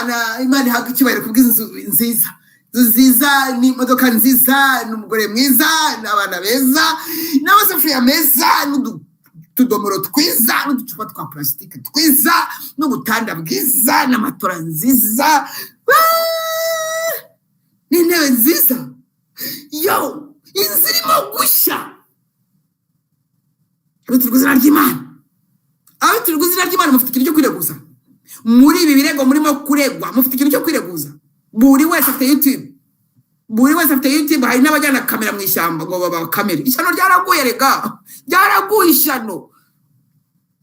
B: Imana ihabwa icyubahiro kubw'inzu nziza n'imodoka nziza n'umugore mwiza n'abana beza n'amasafuriya meza n'utudomoro twiza n'uducupa uducupa twa plastique twiza n'ubutanda bwiza n'amatora nziza n'intebe nziza. Yo, inzu irimo gushya. Abitirwa izina ry'Imana. Abitirwa izina ry'Imana mufite ikintu cyo kwireguza. Muri ibi birego murimo kuregwa mufite ikintu cyo kwireguza. Buri wese afite YouTube. Buri wese afite YouTube, hari n'abajyana kamera mu ishyamba ngo baba kamera. Ishyano ryaraguye rega. Ryaraguye ishyano.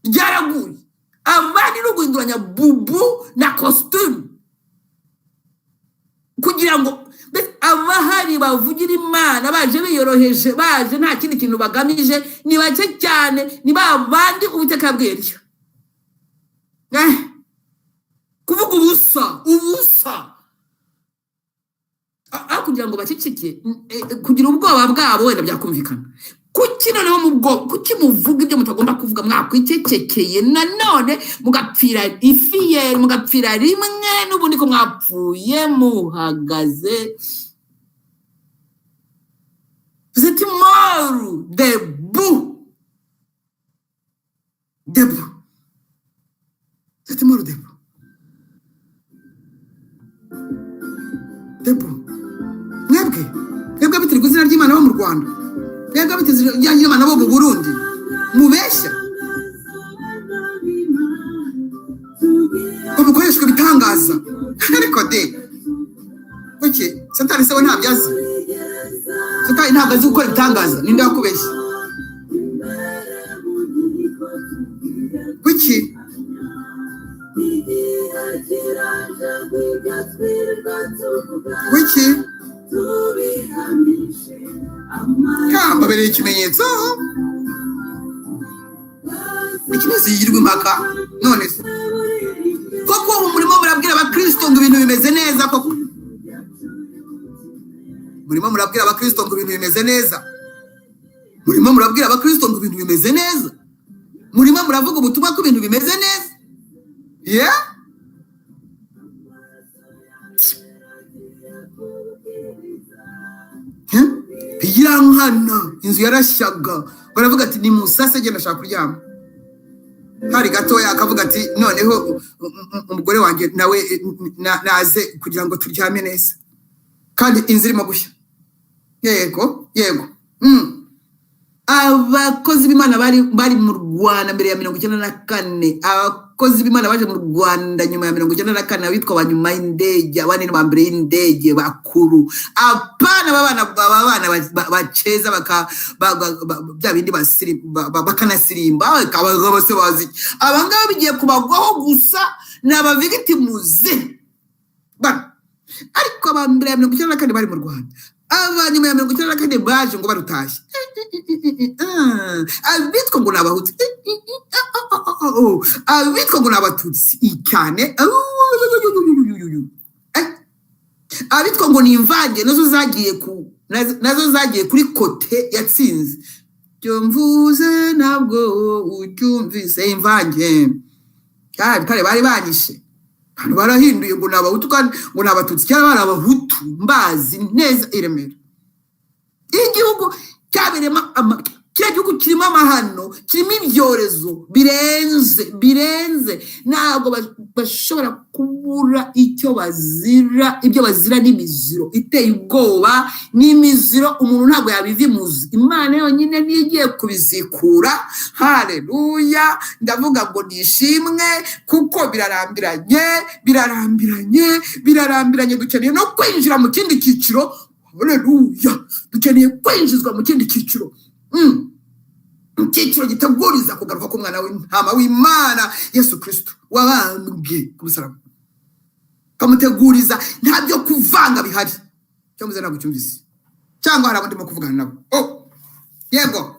B: Ryaraguye. Abandi no guhinduranya bubu na costume. Kugira ngo abahari bavugira Imana baje biyoroheje, baje nta kindi kintu bagamije, ni bake cyane, ni babandi ubuteka bweryo. Kuvuga ubusa. Kugira ngo bacicike, kugira ubwoba bwabo wenda byakumvikana. Kuki noneho mu bwo kuki muvuga ibyo mutagomba kuvuga, mwakwicecekeye nanone mugapfira ifiyeri, mugapfira rimwe n'ubundi ko mwapfuye muhagaze. Vous êtes mort debout. Debout. Vous êtes mort debout. Debout. Mwebwe bitirwa izina ry'Imana bo mu Rwanda. Mwebwe bitirwa izina ry'Imana bo mu Burundi. Mubeshya. Ubukoreshwa bitangaza. Ariko de. Kuki? Satani se we ntabyazi. Satani ntabwo azi gukora ibitangaza. Ninde wakubeshya? Kuki? Kuki? Kamba bere ikimenyetso. Ikimenyetso yigirwa impaka. None se koko umurimo murabwira abakristo ngo ibintu bimeze neza koko. Murimo murabwira abakristo ngo ibintu bimeze neza. Murimo murabwira abakristo ngo ibintu bimeze neza. Murimo muravuga ubutumwa ko ibintu bimeze neza. Yeah? Nkana inzu yarashyaga baravuga ati ni musase genda shaka kuryama. Hari gatoya akavuga ati noneho umugore wanjye nawe naze kugira ngo turyame neza. Kandi inzu irimo gushya. Yego. Abakozi b'Imana bari mu Rwanda mbere ya 1994. Abakozi b'Imana baje mu Rwanda nyuma ya 1994 abitwa banyuma y'indege, abandi ni bambere y'indege bakuru. Abana babana baceza bya bindi bakanasirimba abagabo bazi. Abangaba bigiye kubagwaho gusa naba victims. Ariko abambere ya 1994 bari mu Rwanda. Abanyuma ya 1994 baje ngo barutashye. Abitwa ngo nabahutu. Abitwa ngo nabatutsi cyane. Abitwa ngo ni imvange nazo zagiye kuri kote yatsinze. Byo mvuze ntabwo ucyumvise imvange. Kare bari banyishe. Hano barahinduye ngo nabahutu kandi ngo nabatutsi cyane bari abahutu mbazi neza iremera. Igihugu cyaberema kiriya gihugu kirimo amahano, kirimo ibyorezo birenze ntabwo bashobora kubura icyo bazira. Ibyo bazira n'imiziro iteye ubwoba, n'imiziro umuntu ntabwo yabivimuza. Imana yonyine niyo igiye kubizikura. Haleluya. Ndavuga ngo nishimwe kuko birarambiranye. Dukeneye no kwinjira mu kindi cyiciro. Haleluya. Dukeneye kwinjizwa mu kindi cyiciro. Icyiciro giteguriza kugaruka k'umwana w'intama w'Imana Yesu Kristo wabambwe ku musaraba. Kamuteguriza nta byo kuvanga bihari. Cyo muze ntabwo cyumvise. Cyangwa hari abandi mo kuvugana nabo. Yego.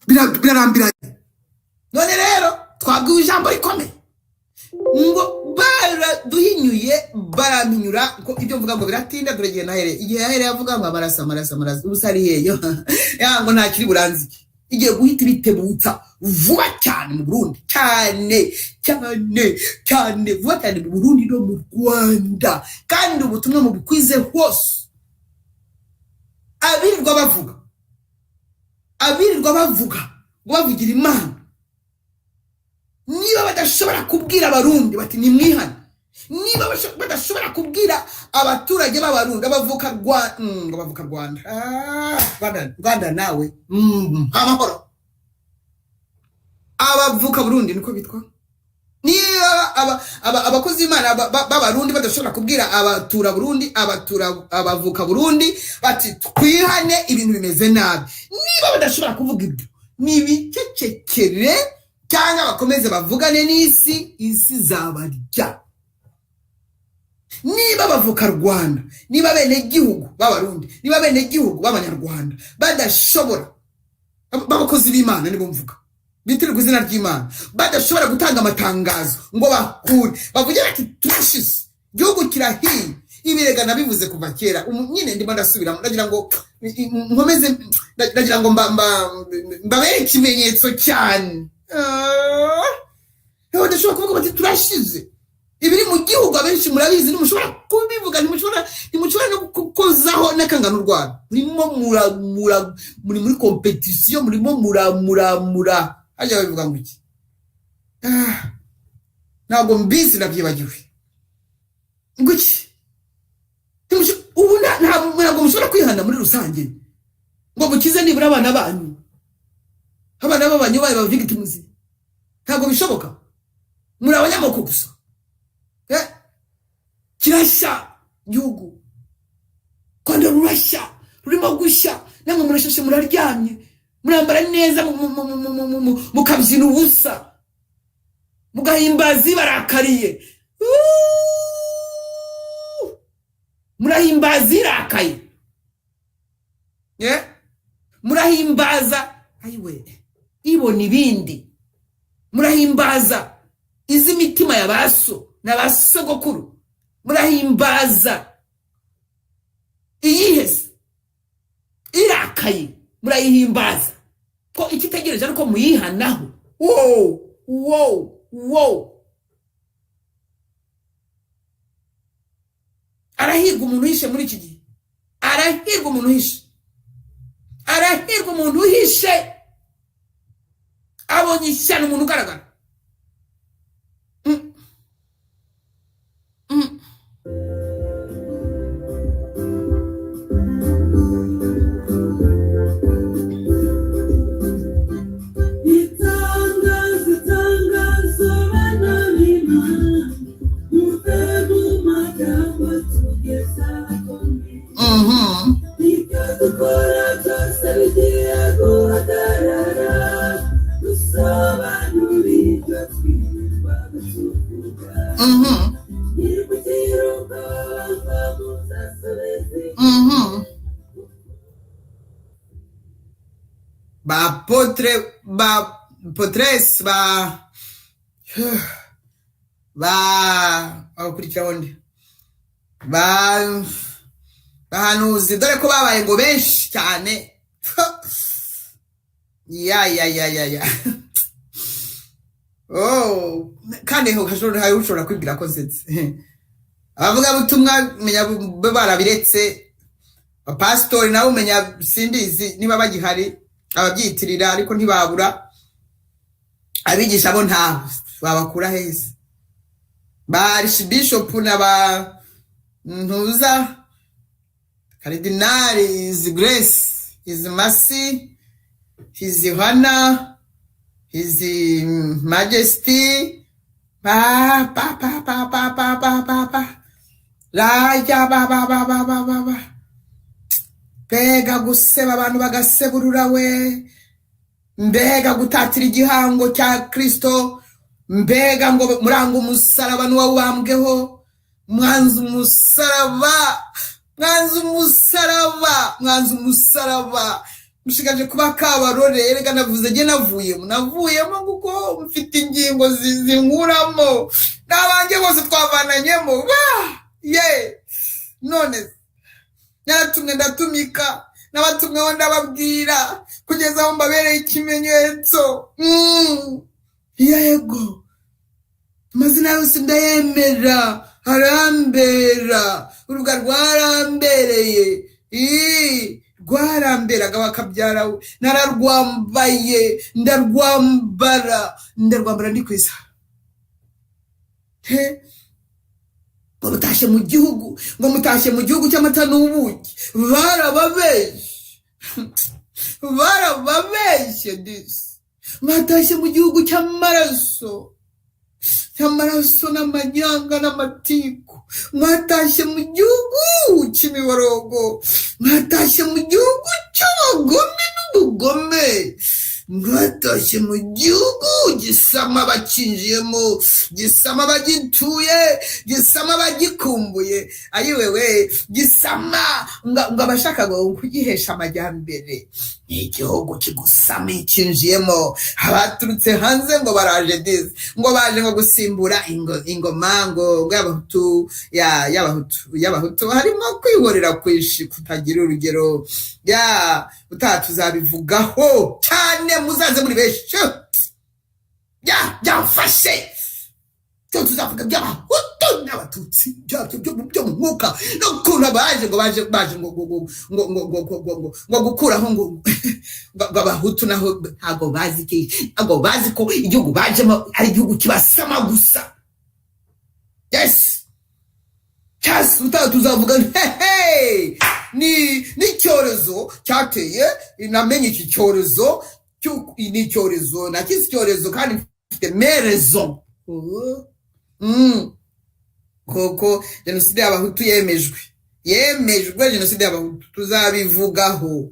B: Birarambiranye. None rero twabwiwe ijambo rikomeye. Ngo duhinyuye baraminyura ko ibyo mvuga ngo biratinda dore gihe nahere. Igihe yahere yavuga ngo amarasa ubusari yeyo. Yango nta kiri buranzi. Igiye guhita bitebutsa vuba cyane mu Burundi. Cyane vuba cyane mu Burundi no mu Rwanda. Kandi ubutumwa mu bukwize hose. Abirirwa bavuga bavugira Imana. badashobora kubwira abarundi bati nimwihane, niba badashobora kubwira abaturage b'abarundi abavuka Rwanda, Rwanda nawe amahoro, abavuka Burundi niko bitwa, niba abakozi b'Imana b'abarundi badashobora kubwira abatura Burundi, abavuka Burundi bati twihane ibintu bimeze nabi, niba badashobora kuvuga ibyo nibicecekere cyangwa bakomeze bavugane n'isi, isi zabarya. Niba bavuka Rwanda, niba bene gihugu b'abarundi, niba bene gihugu b'abanyarwanda badashobora, babakozi b'Imana nibo mvuga bitirirwa izina ry'Imana, badashobora gutanga amatangazo ngo bakure bavuge bati turashize, igihugu kirahiye, ibirega nabivuze kuva kera, nyine ndimo ndasubiramo, ndagira ngo nkomeze, ndagira ngo mbabere ikimenyetso cyane. Badashobora kuvuga bati turashize, ibiri mu gihugu abenshi murabizi, ntimushobora kubivuga, ntimushobora no kukozaho n'akangano rwanda, muri muri competition, murimo muramura ajya babivuga ngo iki, ntabwo mbizi, nabyibagiwe ngo iki, ubu ntabwo mushobora kwihana muri rusange ngo mukize nibura abana banyu, abana b'abanyu bayo ba victims, ntabwo bishoboka, muri abanyamoko gusa. Kirashya gihugu, Rwanda rurashya, rurimo gushya, namwe murashashe, muraryamye, murambara neza, mukabyina ubusa, mugahimbaza ibarakariye, murahimbaza irakaye, murahimbaza ayiwe ibona ibindi, murahimbaza iz'imitima y'abaso n'abasogokuru, murahimbaza iyihese irakaye, murayihimbaza ko ikitegereje ariko muyihanaho. Arahirwa umuntu uhishe muri iki gihe, arahirwa umuntu uhishe, arahirwa umuntu uhishe abonye ishyano umuntu ugaragara. Potres abakurikira bonde bahanuzi, dore ko babaye ngo benshi cyane. Kandi ushobora kwibwira ko nsetse, abavuga butumwa menya barabiretse, abapasitori nabo umenya simbizi niba bagihari, ababyitirira ariko ntibabura, abigisha bo ntaho babakura heza, ba archbishop n'aba ntuza Cardinal His Grace, His Mercy, His Honor, His Majesty, mbega guseba abantu bagaseburura we, mbega gutatira igihango cya Kristo, mbega ngo muranga umusaraba n'uwawubambweho, mwanze umusaraba, mushigaje kuba kabarore. Erega navuze nge navuyemo kuko mfite ingingo zinkuramo, n'abanjye bose twavananyemo, none nyatumwe ndatumika, n'abatumweho ndababwira kugeza aho mbabereye ikimenyetso. Yego amazina yose ndayemera, arambera, urubuga rwarambereye, rwaramberaga bakabyara, nararwambaye, ndarwambara ndi kwisa, ngo mutashye mu gihugu, ngo mutashye mu gihugu cy'amata n'ubuki. Barababeshye disi. Mwatashye mu gihugu cy'amaraso n'amanyanga n'amatiku. Mwatashye mu gihugu cy'imiborogo. Mwatashye mu gihugu cy'abagome n'ubugome. Mwatashye mu gihugu gisama bakinjiyemo, gisama bagituye, gisama bagikumbuye. Ayiwewe, gisama ngo abashaka kugihesha amajyambere. Ni igihugu kigusama ikinjiyemo. Abaturutse hanze ngo baraje disi, ngo baje ngo gusimbura ingoma ngo y'abahutu harimo kwihorera kwishi kutagira urugero. Tuzabivugaho cyane, muzaze muri benshi. Byamfashe cyo tuzavuga by'abahutu n'abatutsi byo mu mwuka, n'ukuntu baje ngo gukuraho ngo abahutu naho ntabwo bazi ko igihugu bajemo ari igihugu kibasama gusa. Yes, tuzavuga ni icyorezo cyateye. Namenye iki cyorezo ni icyorezo, nakize icyorezo kandi mfite merezo. Koko jenoside y'abahutu yemejwe, jenoside y'abahutu tuzabivugaho.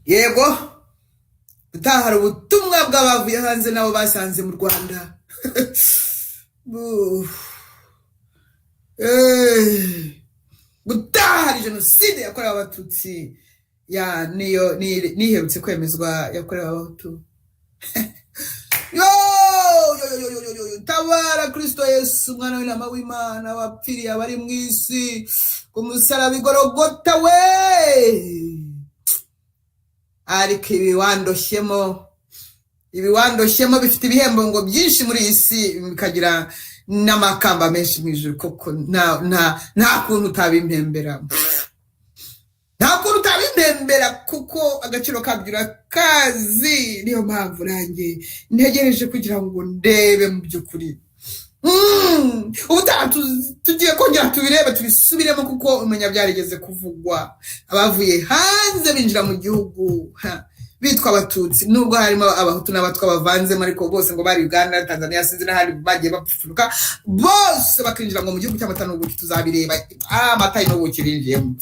B: Yego, utahara ubutumwa bw'abavuye hanze nabo basanze mu Rwanda. Gutahara jenoside yakorewe abatutsi niyo niherutse kwemezwa yakorewe abahutu. Tabara Kristo Yesu, umwana w'intama w'Imana wapfiriye abari mu isi ku musaraba Igorogota we. Ariko ibiwandoshyemo bifite ibihembo ngo byinshi muri iyi si, bikagira n'amakamba menshi mu ijuru. Koko nta kuntu utabimpembera, kuko agaciro kabyo urakazi. Niyo mpamvu nanjye ntegereje kugira ngo ndebe mu by'ukuri. Ubutaha tugiye kongera tubirebe, tubisubiremo, kuko umenya byarigeze kuvugwa. Abavuye hanze binjira mu gihugu bitwa abatutsi, nubwo harimo abahutu n'abatwa bavanzemo, ariko bose ngo bari Uganda, Tanzania, sinzi n'ahandi bagiye bapfufuruka, bose bakinjira ngo mu gihugu cy'amata n'ubuki. Tuzabireba amata n'ubuki binjiyemo.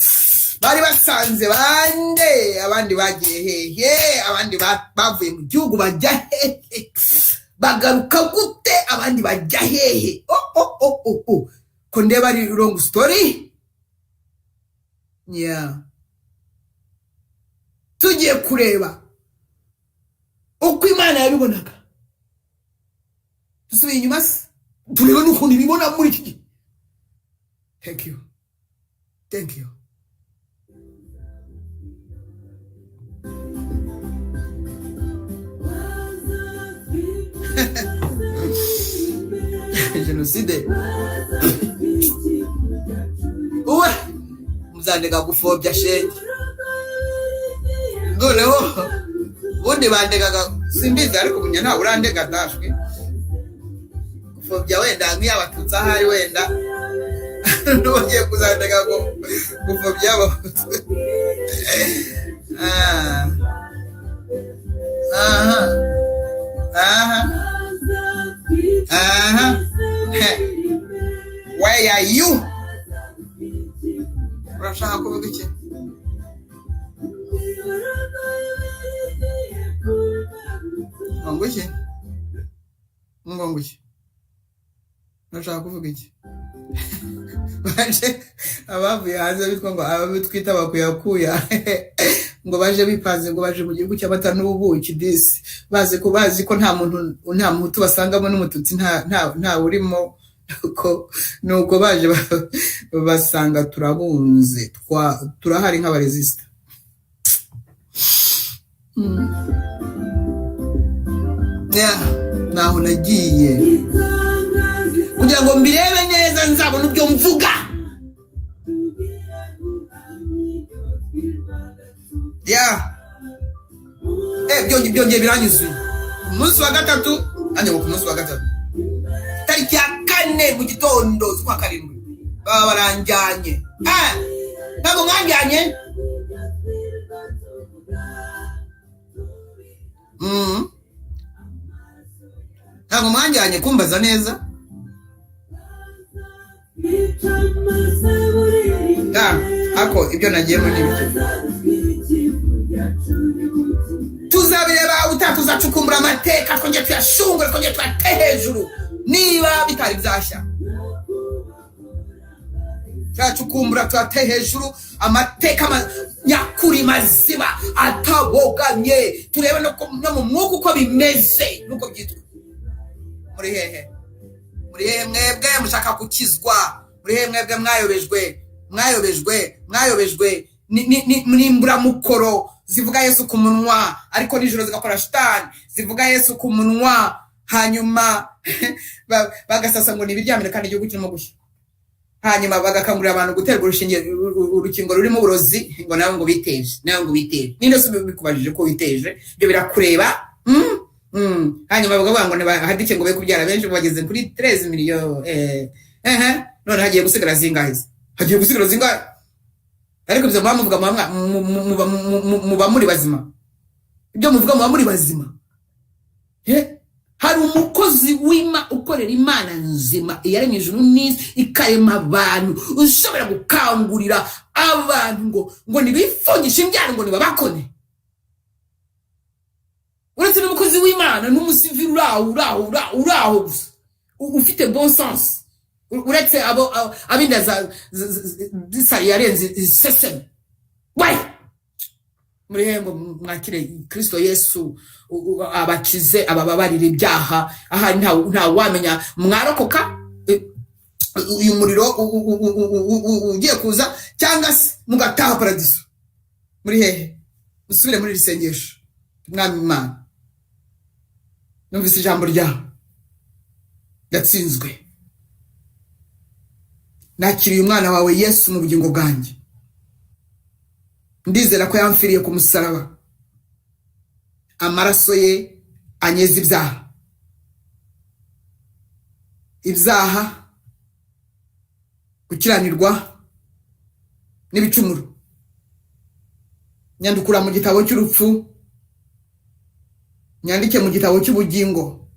B: Bari basanze bande, abandi bagiye hehe, abandi bavuye mu gihugu bajya hehe, bagaruka gute, abandi bajya hehe. Ko ndeba ari long story. Tugiye kureba uko Imana yabibonaga, dusubiye inyuma turebe n'ukuntu ibibona muri iki gihe. Thank you. Jenoside uwe muzandega gupfobya shenge. Noneho ubundi bandegaga simbizi, ariko bunya nta urandega dashwe gupfobya wenda nk'iy'abatutsi ahari wenda nongeye kuzandega ngo gupfobya abahutu. Where are you? Urashaka kuvuga iki? Ngonguki urashaka kuvuga iki? Baje abavuye hanze bitwa ngo abitwita bakuyakuya ngo baje bipanze ngo baje mu gihugu cy'amata n'ubuki disi, bazi ko nta muntu basangamo n'umututsi nta urimo. Nuko baje basanga turabunze, turahari nk'abaresista. Naho nagiye kugira ngo mbirebe birongeye biranyuzuye. Umunsi wa gatatu nanjye ku munsi wa gatatu tariki ya 4 mu gitondo z'ukwa karindwi baba baranjyanye. Ntabwo mwanjyanye. Ntabwo mwanjyanye kumbaza neza. Ako ibyo nagiyemo n'ibyo tuzabireba utatuzacukumbura amateka twongeye tuyashungure twongeye tuyate hejuru niba bitari byashya. Turacukumbura tuyate hejuru amateka nyakuri mazima atabogamye, turebe no mu mwuka uko bimeze nuko byitwa. Muri hehe mwebwe mushaka gukizwa? Muri hehe mwebwe mwayobejwe nimbura mukoro zivuga Yesu ku munwa ariko nijoro zigakora shitani, zivuga Yesu ku munwa hanyuma bagasasa ngo nibiryamire kandi igihugu kirimo gushya, hanyuma bagakangurira abantu guterwa urukingo rurimo uburozi ngo nawe ngo biteje ninde se bikubajije ko biteje byo birakureba. Hanyuma bagavuga ngo hadike ngo be kubyara benshi bageze kuri 13 miliyoni. None hagiye gusigara zingahe? Ariko byo bamuvuga muba muri bazima, ibyo muvuga muba muri bazima. Hari umukozi w'Imana ukorera Imana nzima yaremye ijuru n'isi ikarema abantu, ushobora gukangurira abantu ngo nibifungisha imbyaro ngo nibabakone. Uretse n'umukozi w'Imana n'umusivili uraho gusa ufite bon sens, uretse abinda zisa yarenze seseme. Why? Muri hembo mwakire Kristo Yesu abakize abababarira ibyaha. Aha nta wamenya mwarokoka uyu muriro ugiye kuza cyangwa se mugataha paradiso. Muri hehe usubire muri risengesho. Mwami Imana, numvise ijambo ryawe yatsinzwe, nakiriye umwana wawe Yesu mu bugingo bwanjye, ndizera ko yamfiriye ku musaraba, amaraso ye anyeza ibyaha gukiranirwa n'ibicumuro. Nyandukura mu gitabo cy'urupfu, nyandike mu gitabo cy'ubugingo,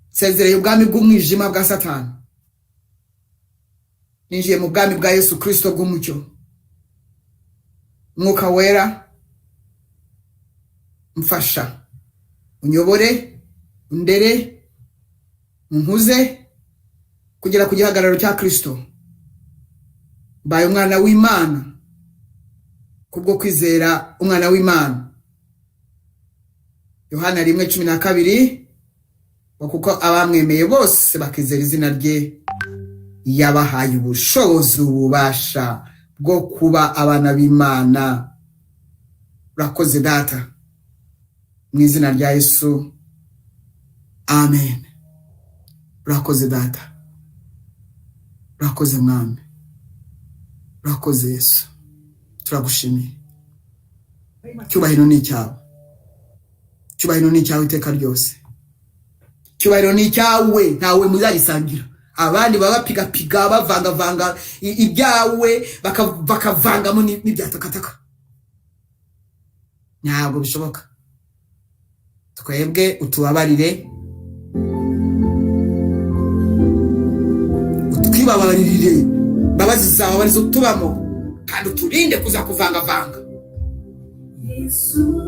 B: sezereye ubwami bw'umwijima bwa Satani, ninjiye mu bwami bwa Yesu Kristo bw'umucyo. Mwuka wera mfasha, unyobore, undere, unkuze kugera ku gihagararo cya Kristo. Baye umwana w'Imana kubwo kwizera umwana w'Imana. Yohana 1:12, kuko abamwemeye bose bakizera izina rye yabahaye ubushobozi ububasha bwo kuba abana b'Imana. Urakoze data mu izina rya Yesu, amen. Urakoze data, urakoze mwami, urakoze Yesu, turagushimiye. Cyubahiro ni cyawe, cyubahiro ni cyawe iteka ryose, cyubahiro ni cyawe, ntawe muzagisangira. Abandi baba piga bavanga ibyawe bakavangamo n'ibyatakataka. Ntabwo bishoboka. Twebwe utubabarire, utwibabarire, babazi zawe barizo tubamo, kandi uturinde kuza kuvanga.
A: Yesu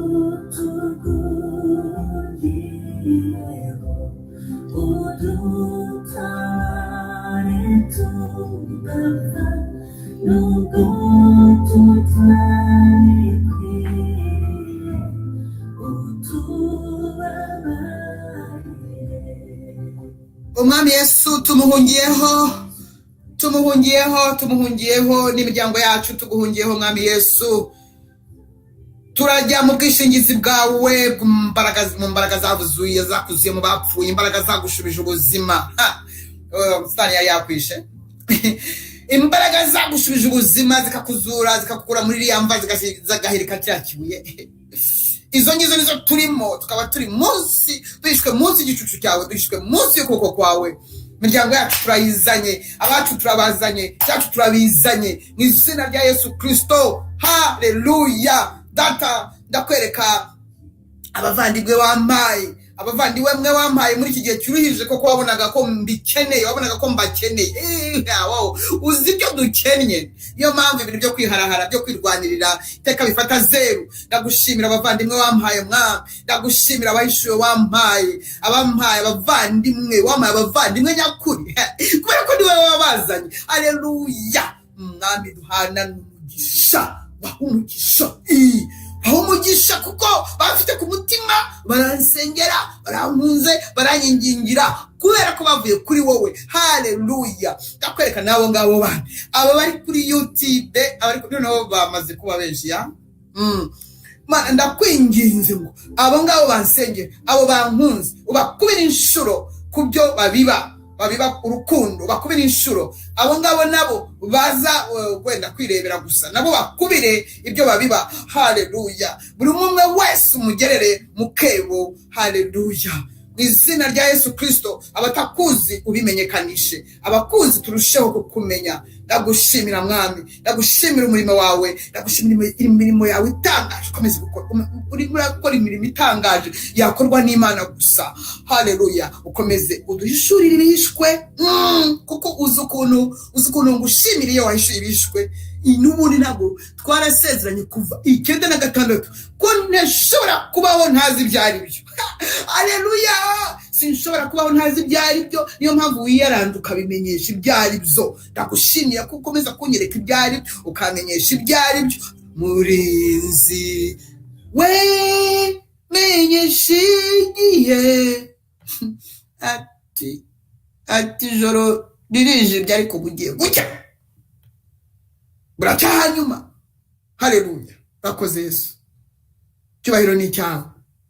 B: Umwami Yesu tumuhungiyeho n'imiryango yacu tuguhungiyeho. Mwami Yesu, turajya mu bwishingizi bwawe, mu mbaraga zavuzuye zakuziye mu bapfuye, imbaraga zagushubije ubuzima. Satani yari yakwishe. Imbaraga zagushubije ubuzima zikakuzura zikakukura muri iriya mva zigahirika kiriya kibuye. izo ngizo nizo turimo, tukaba turi munsi, duhishwe munsi y'igicucu cyawe, duhishwe munsi y'ukuboko kwawe. Imiryango yacu turayizanye, abacu turabazanye, cyacu turabizanye mu izina rya Yesu Kristo. Haleluya. Data, ndakwereka abavandimwe wampaye, abavandimwe mwe wampaye muri iki gihe cyuruhije, koko wabonaga ko mbikeneye, wabonaga ko mbakeneye. Uzi ibyo dukennye, niyo mpamvu ibintu byo kwiharahara, byo kwirwanirira iteka bifata zeru. Ndagushimira abavandimwe wampaye mwami, ndagushimira abahishuwe wampaye, abampaye abavandimwe, wampaye abavandimwe nyakuri, kubera ko niwe wabazanye. Haleluya. Mwami, duhana n'umugisha, baha umugisha, aho umugisha, kuko bafite ku mutima, baransengera, barankunze, baranyingingira, kubera ko bavuye kuri wowe. Haleluya. Ndakwereka nabo ngabo bana, aba bari kuri YouTube, abari kuri nabo bamaze kuba benshi ya. Mana, ndakwinginze ngo abo ngabo bansengera, abo bankunze, ubakubira inshuro kubyo babiba urukundo, bakubira inshuro. Abo ngabo nabo baza kwenda kwirebera gusa, nabo bakubire ibyo babiba. Haleluya. Buri umwe wese umugerere mu kebo. Haleluya. Mu izina rya Yesu Kristo, abatakuzi ubimenyekanishe, abakuzi turusheho kukumenya. Ndagushimira mwami, ndagushimira umurimo wawe, ndagushimira imirimo yawe itangaje, ukomeze gukora. Urimo gukora imirimo itangaje yakorwa n'Imana gusa. Haleluya. Ukomeze uduhishurire ibihishwe, kuko uzi ukuntu ngushimira iyo wahishuye ibihishwe. N'ubundi ntabwo twarasezeranye kuva 9 ko ntashobora kubaho ntazi ibyo ari byo. Haleluya. Sinshobora kubaho ntazi ibyo ari byo, niyo mpamvu wiyaranda ukabimenyesha ibyo ari byo. Ndagushimiye ko ukomeza kunyereka ibyo ari byo, ukamenyesha ibyo ari byo. Murinzi we menyesha igihe, ati joro ririje byari kubugiye gucya, buracya hanyuma. Haleluya. Bakoze Yesu, cyubahiro ni cyawe.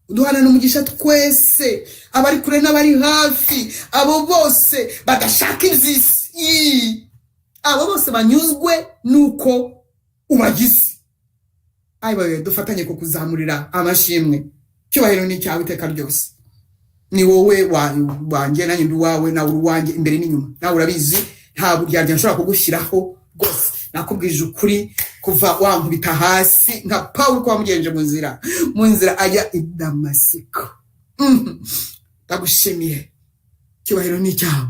B: Uduhana n'umugisha twese, abari kure n'abari hafi, abo bose badashaka iby'isi, abo bose banyuzwe nuko ubagize. Ayibaye, dufatanye ko kuzamurira amashimwe. Cyubahiro ni cyawe iteka ryose. Ni wowe wanjye, nanjye ndi wawe, nawe uri wanjye imbere n'inyuma. Nawe urabizi, nta buryarya nshobora kugushyiraho rwose. Nakubwije ukuri kuva wankubita hasi nka Pawulo ko wamugenje mu nzira ajya i Damasiko. Ndagushimiye. Cyubahiro ni cyawe,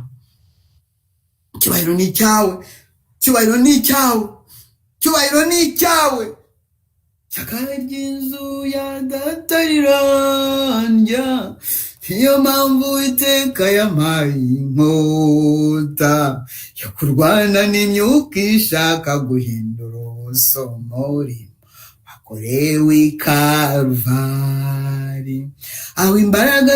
B: cyubahiro ni cyawe, cyubahiro ni cyawe, cyubahiro ni cyawe. Cyakara ry'inzu ya data rirandya, niyo mpamvu iteka yampaye inkota yo kurwana n'imyuka ishaka guhindura ubusomori wakorewe i Karuvari, aho imbaraga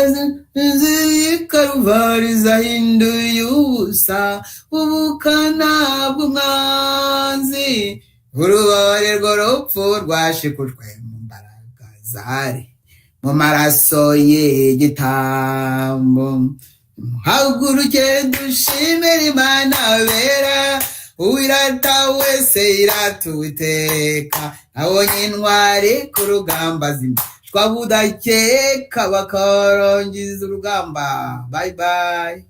B: z'i Karuvari zahinduye ubusa ubukana bw'umwanzi, urubabare rw'urupfu rwashikujwe mu mbaraga zari mu maraso y'igitambo. Haguruke dushimire Imana bera, uwirata wese iratuwiteka. Nabonye intwari ku rugamba zimishwa budakeka, bakarongiza urugamba. Bye bye.